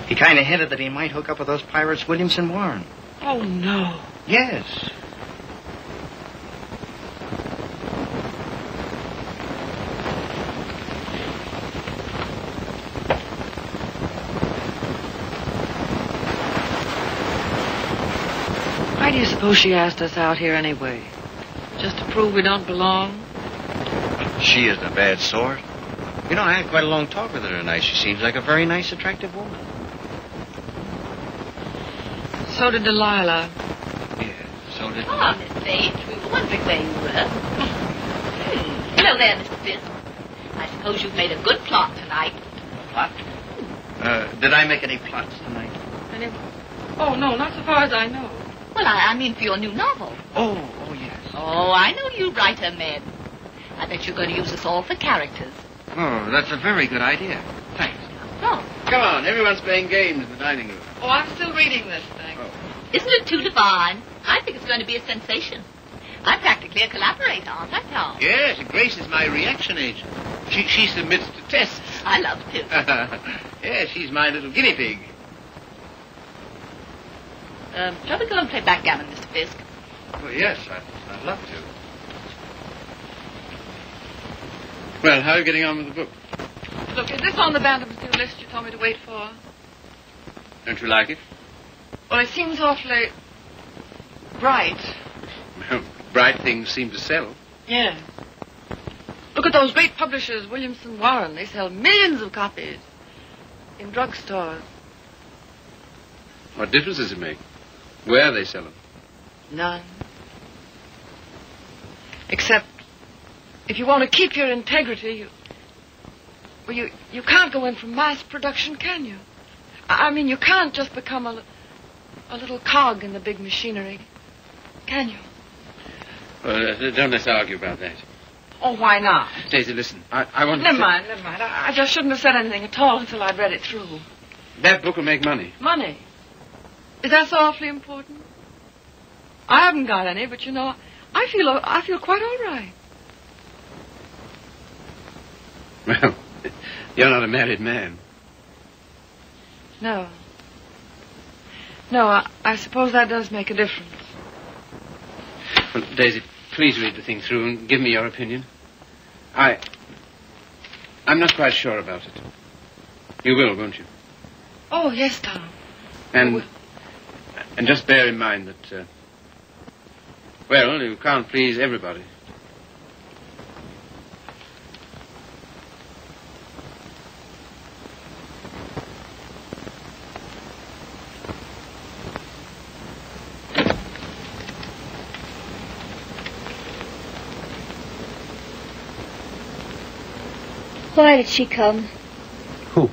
He kind of hinted that he might hook up with those pirates Williamson Warren. Oh, no. Yes. Why do you suppose she asked us out here anyway? Just to prove we don't belong? She isn't a bad sort. You know, I had quite a long talk with her tonight. She seems like a very nice, attractive woman. So did Delilah. Yeah, so did... Ah, Miss Page, we were wondering where you were. Hello there, Mr. Fisk. I suppose you've made a good plot tonight. Plot? Did I make any plots tonight? Oh, no, not so far as I know. Well, I mean for your new novel. Oh, yes. Oh, I know you writer men. I bet you're going to use us all for characters. Oh, that's a very good idea. Thanks. Oh, Come on, everyone's playing games in the dining room. Oh, I'm still reading this thing. isn't it too divine? I think it's going to be a sensation. I'm practically a collaborator, aren't I, Tom? Yes, Grace is my reaction agent. She submits to tests. I love to. Yes, she's my little guinea pig. Shall we go and play backgammon, Mr. Fisk? Oh, yes, I'd love to. Well, how are you getting on with the book? Look, is this on the Bantam's new list you told me to wait for? Don't you like it? Well, it seems awfully bright. Well, bright things seem to sell. Yeah. Look at those great publishers, Williamson Warren. They sell millions of copies in drugstores. What difference does it make? Where they sell them? None. Except if you want to keep your integrity, you can't go in for mass production, can you? I mean, you can't just become a little cog in the big machinery, can you? Well, don't let's argue about that. Oh, why not? Daisy, listen, I want to... Never mind. I just shouldn't have said anything at all until I'd read it through. That book will make money. Money? Is that so awfully important? I haven't got any, but you know, I feel quite all right. Well, you're not a married man. No, I suppose that does make a difference. Well, Daisy, please read the thing through and give me your opinion. I'm not quite sure about it. You will, won't you? Oh, yes, Tom. And just bear in mind that, well, you can't please everybody. Why did she come? Who?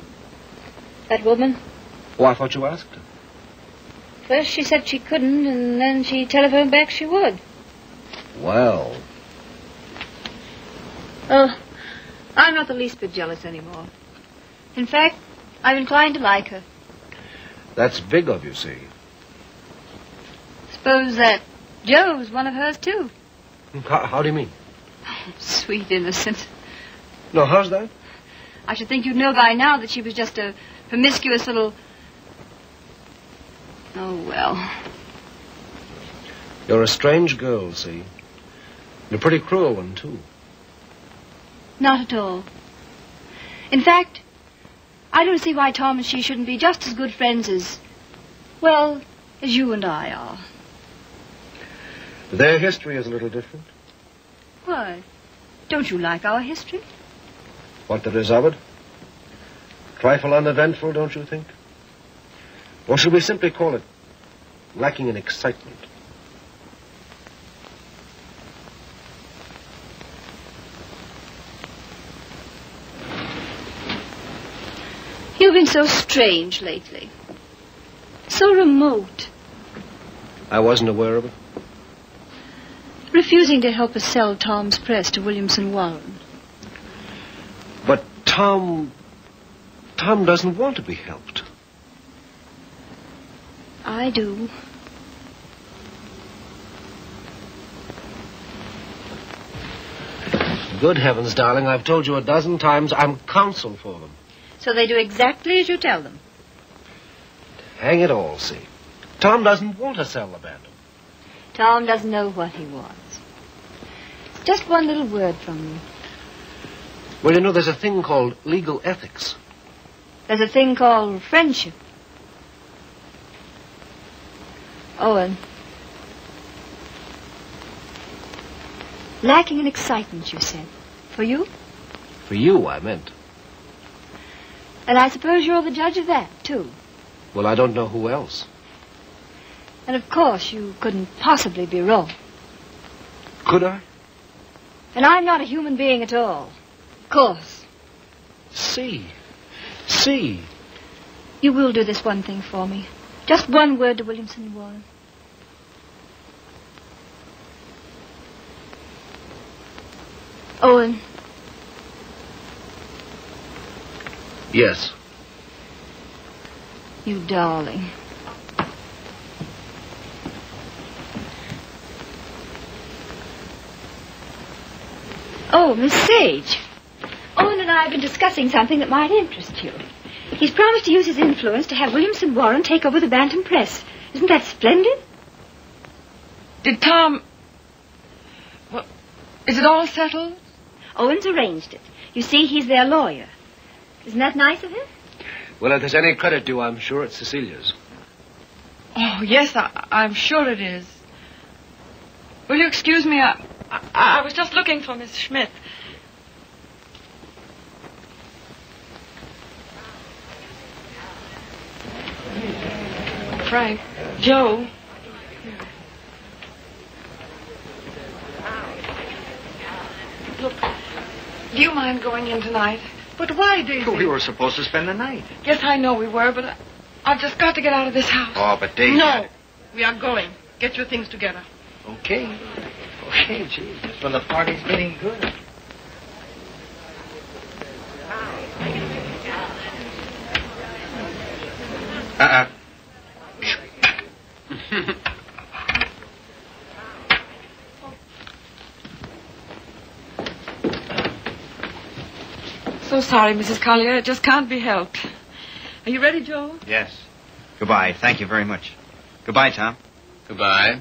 That woman. Oh, I thought you asked her. First she said she couldn't, and then she telephoned back she would. Well. Oh, I'm not the least bit jealous anymore. In fact, I'm inclined to like her. That's big of you, see. Suppose that Joe's one of hers, too. How do you mean? Sweet innocent. No, how's that? I should think you'd know by now that she was just a promiscuous little... Oh, well. You're a strange girl, see? And a pretty cruel one, too. Not at all. In fact, I don't see why Tom and she shouldn't be just as good friends as, well, as you and I are. Their history is a little different. Why? Don't you like our history? What there is of it? Trifle uneventful, don't you think? Or should we simply call it lacking in excitement? You've been so strange lately. So remote. I wasn't aware of it. Refusing to help us sell Tom's press to Williamson Warren. But Tom doesn't want to be helped. I do. Good heavens, darling, I've told you a dozen times I'm counsel for them. So they do exactly as you tell them. Hang it all, see. Tom doesn't want to sell the Bantam. Tom doesn't know what he wants. Just one little word from you. Well, you know, there's a thing called legal ethics. There's a thing called friendship. Owen. Lacking in excitement, you said. For you? For you, I meant. And I suppose you're the judge of that, too. Well, I don't know who else. And of course you couldn't possibly be wrong. Could I? And I'm not a human being at all. Of course. See. You will do this one thing for me. Just one word to Williamson Warren. Owen. Yes. You darling. Oh, Miss Sage. Owen and I have been discussing something that might interest you. He's promised to use his influence to have Williamson Warren take over the Bantam Press. Isn't that splendid? Did Tom... Well, is it all settled? Owen's arranged it. You see, he's their lawyer. Isn't that nice of him? Well, if there's any credit due, I'm sure it's Cecilia's. Oh, yes, I'm sure it is. Will you excuse me? I was just looking for Miss Schmidt. Frank. Joe. Look, do you mind going in tonight? But why, Daisy? We were supposed to spend the night. Yes, I know we were, but I've just got to get out of this house. Oh, but Daisy... No. We are going. Get your things together. Okay, gee. Well, the party's getting good. So sorry, Mrs. Collier. It just can't be helped. Are you ready, Joe? Yes. Goodbye. Thank you very much. Goodbye, Tom. Goodbye.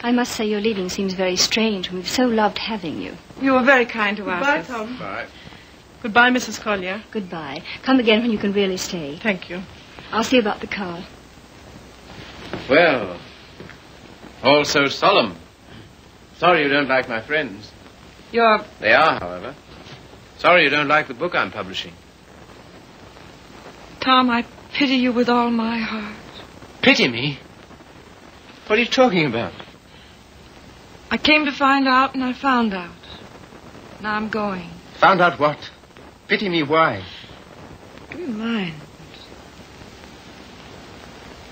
I must say your leaving seems very strange. We've so loved having you. You were very kind to us. Goodbye, Tom. Bye. Goodbye, Mrs. Collier. Goodbye. Come again when you can really stay. Thank you. I'll see about the car. Well, all so solemn. Sorry you don't like my friends. They are, however. Sorry you don't like the book I'm publishing. Tom, I pity you with all my heart. Pity me? What are you talking about? I came to find out, and I found out. Now I'm going. Found out what? Pity me why? Give me mine.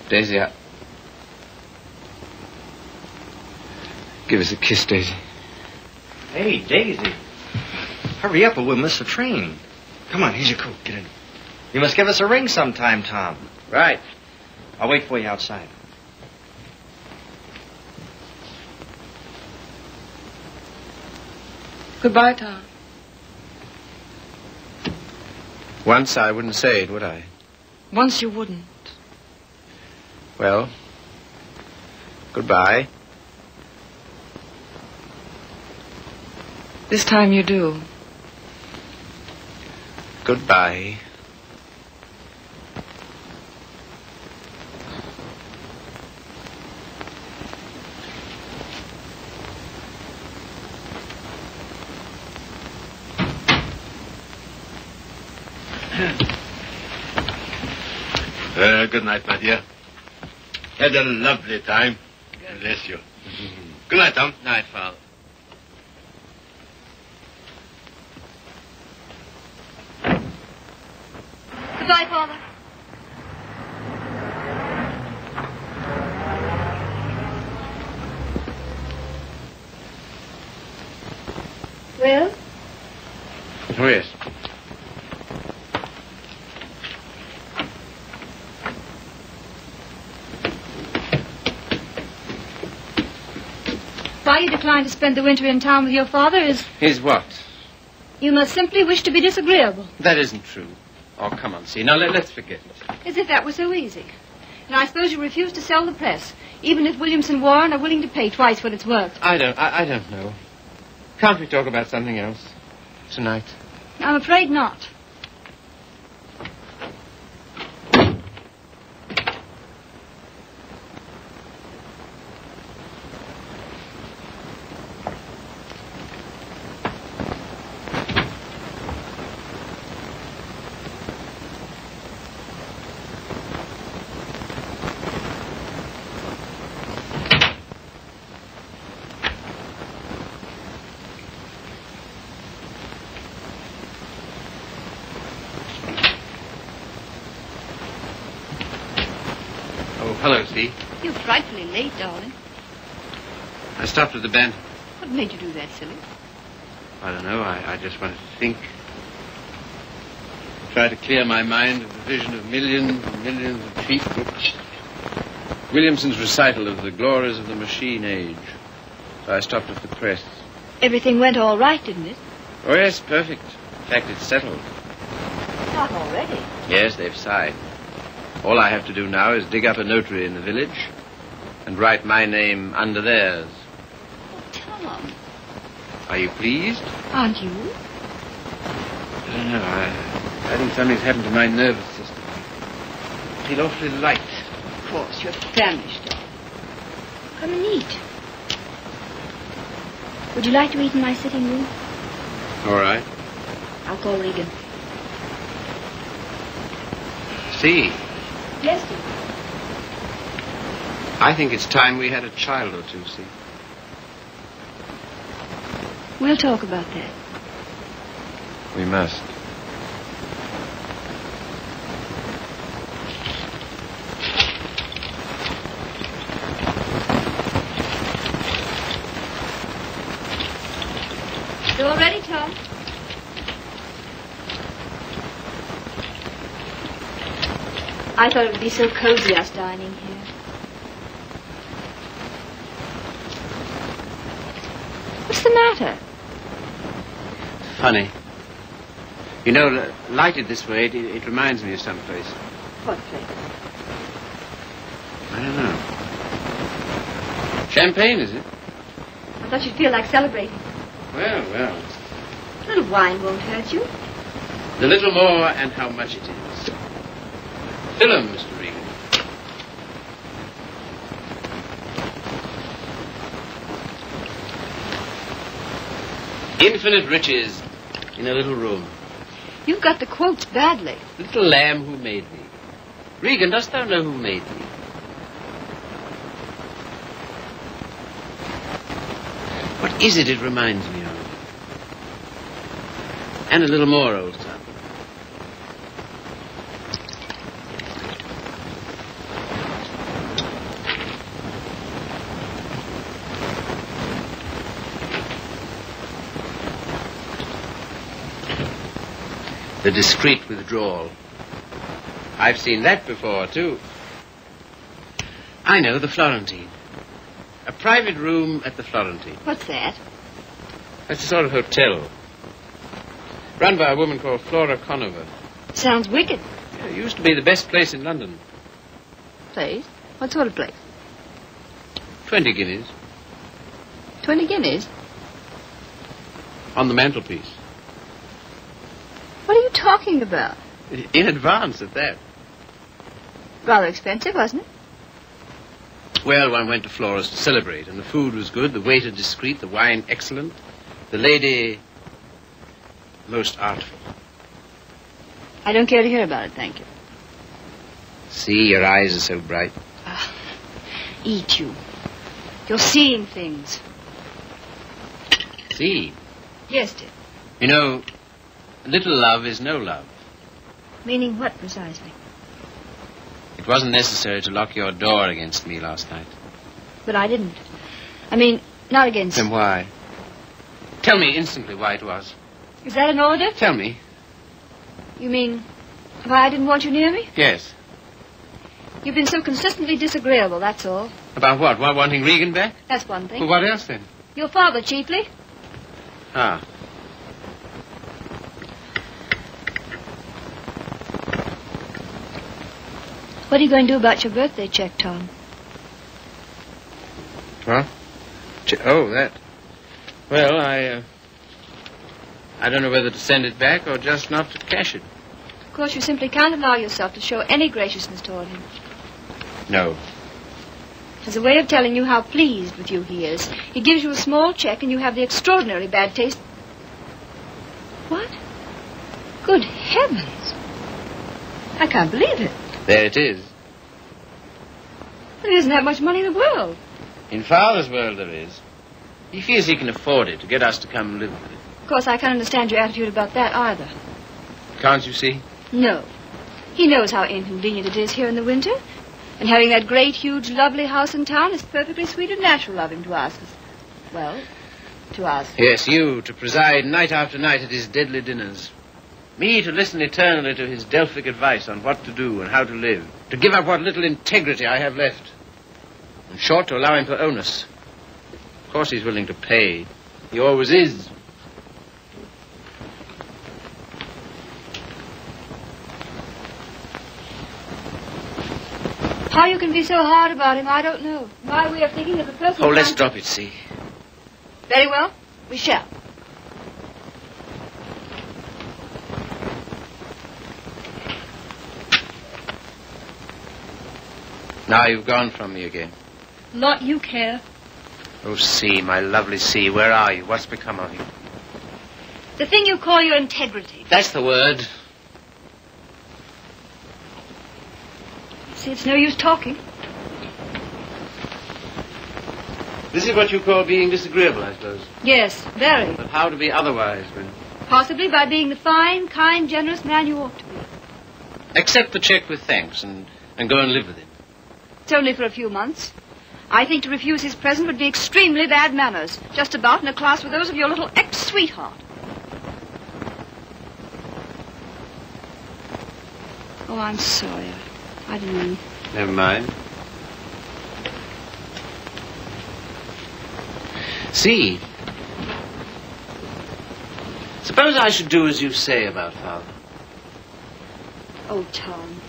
Daisy, give us a kiss, Daisy. Hey, Daisy. Hurry up or we'll miss the train. Come on, here's your coat. Get in. You must give us a ring sometime, Tom. Right. I'll wait for you outside. Goodbye, Tom. Once I wouldn't say it, would I? Once you wouldn't. Well, goodbye. This time you do. Goodbye. Good night, my dear. Had a lovely time. Bless you. Good night, Tom. Night, Father. Goodbye, Father. Well? Oh, yes. Why you decline to spend the winter in town with your father is... Is what? You must simply wish to be disagreeable. That isn't true. Oh, come on, see. Now, let's forget it. As if that were so easy. And I suppose you refuse to sell the press, even if Williamson Warren are willing to pay twice what it's worth. I don't know. Can't we talk about something else tonight? I'm afraid not. Hello, Steve. You're frightfully late, darling. I stopped at the band. What made you do that, silly? I don't know. I just wanted to think. Try to clear my mind of the vision of millions and millions of cheap books. Williamson's recital of the glories of the machine age. So I stopped at the press. Everything went all right, didn't it? Oh, yes, perfect. In fact, it's settled. Not already. Yes, they've signed. All I have to do now is dig up a notary in the village and write my name under theirs. Oh, Tom. Are you pleased? Aren't you? I don't know. I think something's happened to my nervous system. I feel awfully light. Of course, you're famished, darling. Come and eat. Would you like to eat in my sitting room? All right. I'll call Regan. See, Yes, dear. I think it's time we had a child or two, see. We'll talk about that. We must. You all ready, Tom? I thought it would be so cozy, us dining here. What's the matter? Funny. You know, lighted this way, it reminds me of some place. What place? I don't know. Champagne, is it? I thought you'd feel like celebrating. Well. A little wine won't hurt you. A little more, and how much it is. Fill 'em, Mr. Regan. Infinite riches in a little room. You've got the quotes badly. Little lamb who made thee. Regan, dost thou know who made thee? What is it reminds me of? And a little more, old son. The discreet withdrawal. I've seen that before, too. I know, the Florentine. A private room at the Florentine. What's that? That's a sort of hotel. Run by a woman called Flora Conover. Sounds wicked. Yeah, it used to be the best place in London. Place? What sort of place? 20 guineas. 20 guineas? On the mantelpiece. What are you talking about? In advance at that. Rather expensive, wasn't it? Well, one went to Flora's to celebrate, and the food was good, the waiter discreet, the wine excellent, the lady most artful. I don't care to hear about it, thank you. See, your eyes are so bright. Eat you. You're seeing things. See? Yes, dear. You know, little love is no love. Meaning what, precisely? It wasn't necessary to lock your door against me last night. But I didn't. I mean, not against... Then why? Tell me instantly why it was. Is that an order? Tell me. You mean why I didn't want you near me? Yes. You've been so consistently disagreeable, that's all. About what? Wanting Regan back? That's one thing. Well, what else then? Your father, chiefly. Ah. What are you going to do about your birthday check, Tom? What? Oh, that. Well, I don't know whether to send it back or just not to cash it. Of course, you simply can't allow yourself to show any graciousness toward him. No. As a way of telling you how pleased with you he is, he gives you a small check and you have the extraordinary bad taste... What? Good heavens. I can't believe it. There it is. There isn't that much money in the world. In Father's world there is. He feels he can afford it to get us to come and live with it. Of course, I can't understand your attitude about that either. Can't you see? No. He knows how inconvenient it is here in the winter. And having that great, huge, lovely house in town is perfectly sweet and natural of him to ask us. Well, to ask. Yes, you, to preside night after night at his deadly dinners. Me to listen eternally to his Delphic advice on what to do and how to live. To give up what little integrity I have left. In short, to allow him to own us. Of course he's willing to pay. He always is. How you can be so hard about him, I don't know. My way of thinking of the person... Oh, let's drop it, see. Very well. We shall. Now you've gone from me again. Lot you care. Oh, C, my lovely C, where are you? What's become of you? The thing you call your integrity. That's the word. See, it's no use talking. This is what you call being disagreeable, I suppose. Yes, very. But how to be otherwise when... Possibly by being the fine, kind, generous man you ought to be. Accept the check with thanks and go and live with him. It's only for a few months. I think to refuse his present would be extremely bad manners. Just about in a class with those of your little ex-sweetheart. Oh, I'm sorry. I didn't mean... Never mind. See, suppose I should do as you say about Father. Oh, Tom.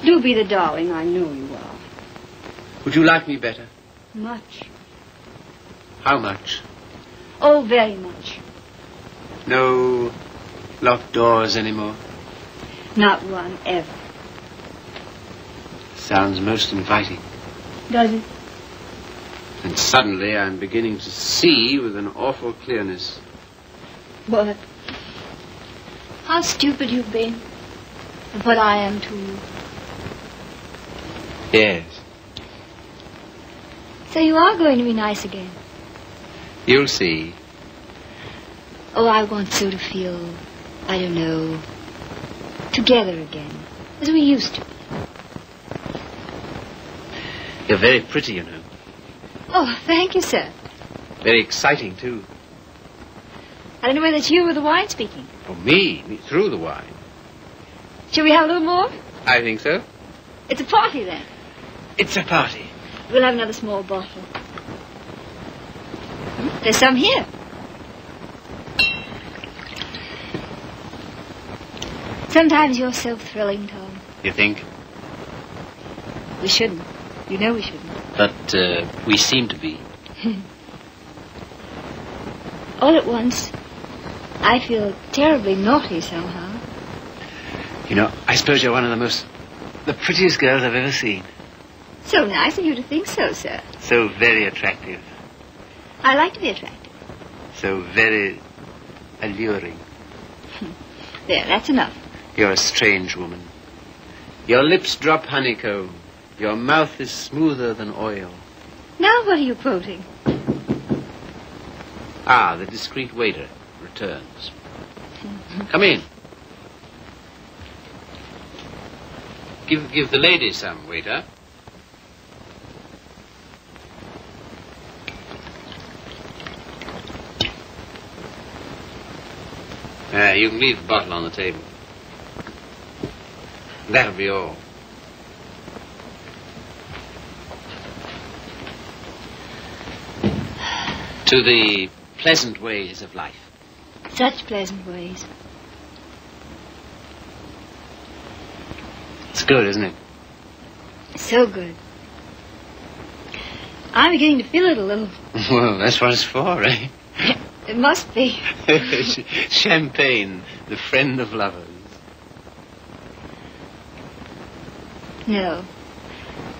Do be the darling I know you are. Would you like me better? Much. How much? Oh, very much. No locked doors anymore? Not one, ever. Sounds most inviting. Does it? And suddenly I'm beginning to see with an awful clearness. What? How stupid you've been. And what I am to you. Yes. So you are going to be nice again? You'll see. Oh, I want so to feel, I don't know, together again, as we used to. You're very pretty, you know. Oh, thank you, sir. Very exciting, too. I don't know whether it's you or the wine speaking. Oh, me through the wine. Shall we have a little more? I think so. It's a party, then. It's a party. We'll have another small bottle. There's some here. Sometimes you're so thrilling, Tom. You think? We shouldn't. You know we shouldn't. But we seem to be. All at once, I feel terribly naughty somehow. You know, I suppose you're one of the prettiest girls I've ever seen. So nice of you to think so, sir. So very attractive. I like to be attractive. So very alluring. There, that's enough. You're a strange woman. Your lips drop honeycomb. Your mouth is smoother than oil. Now what are you quoting? Ah, the discreet waiter returns. Come in. Give the lady some, waiter. You can leave the bottle on the table. That'll be all. To the pleasant ways of life. Such pleasant ways. It's good, isn't it? So good. I'm beginning to feel it a little. Well, that's what it's for, eh? It must be. Champagne, the friend of lovers. No,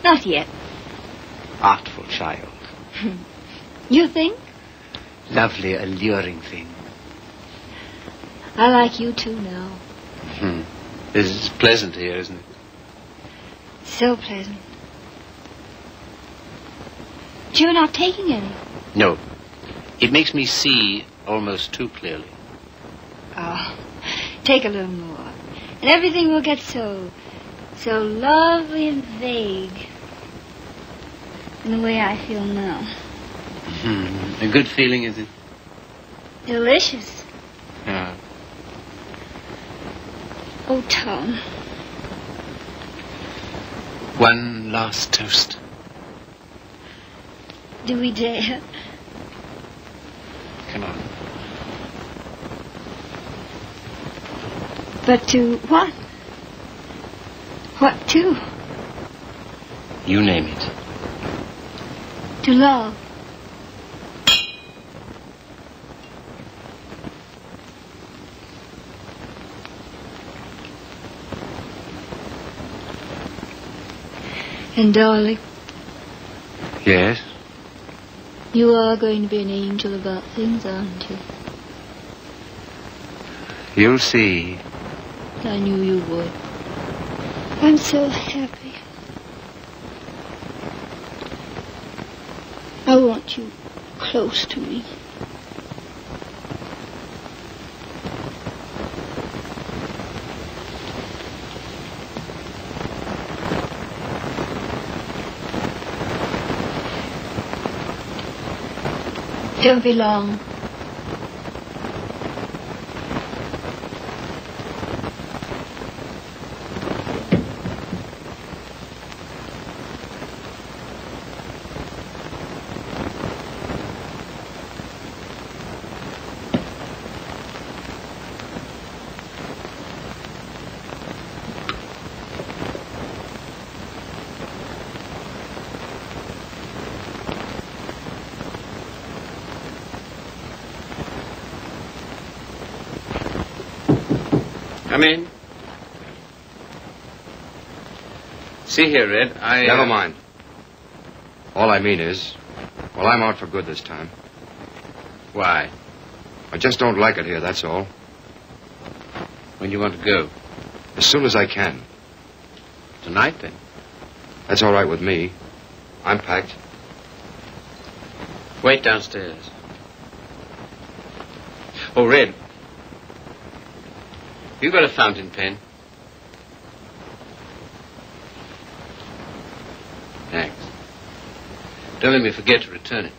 not yet. Artful child. You think? Lovely, alluring thing. I like you too now. It's pleasant here, isn't it? So pleasant. But you're not taking any. No. It makes me see almost too clearly. Oh, take a little more. And everything will get so lovely and vague. In the way I feel now. A good feeling, is it? Delicious. Yeah. Oh, Tom. One last toast. Do we dare? Come on. But to what? What to? You name it. To love. And darling. Yes? You are going to be an angel about things, aren't you? You'll see. I knew you would. I'm so happy. I want you close to me. Don't be long. Come in. See here, Red, Never mind. All I mean is, well, I'm out for good this time. Why? I just don't like it here, that's all. When do you want to go? As soon as I can. Tonight, then? That's all right with me. I'm packed. Wait downstairs. Oh, Red. You got a fountain pen? Thanks. Don't let me forget to return it.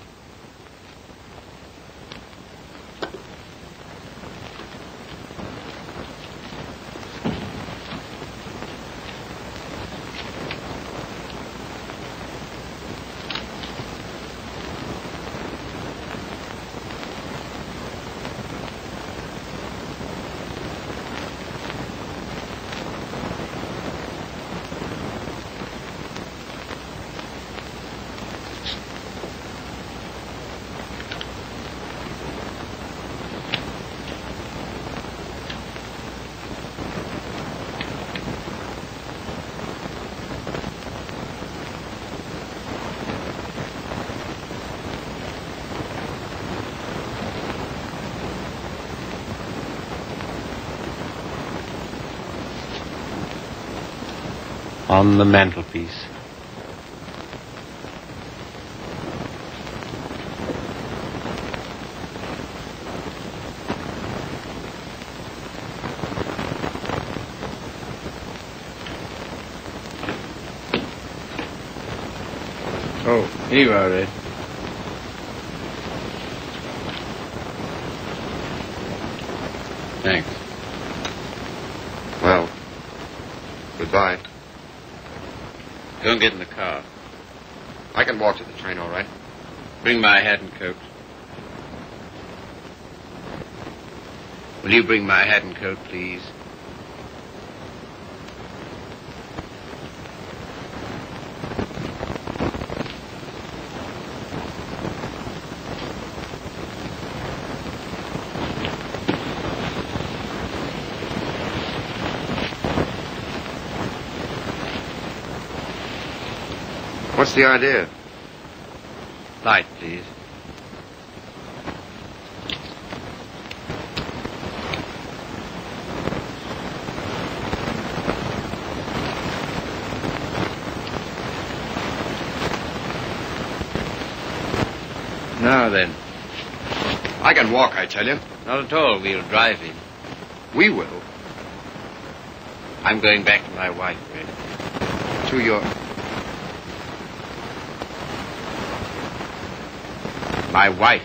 on the mantelpiece. Oh, here you are, Red. Thanks. Well, goodbye. Don't get in the car. I can walk to the train, all right? Bring my hat and coat. Will you bring my hat and coat, please? What's the idea? Light, please. Now then. I can walk, I tell you. Not at all. We'll drive in. We will. I'm going back to my wife, Red. To your... My wife.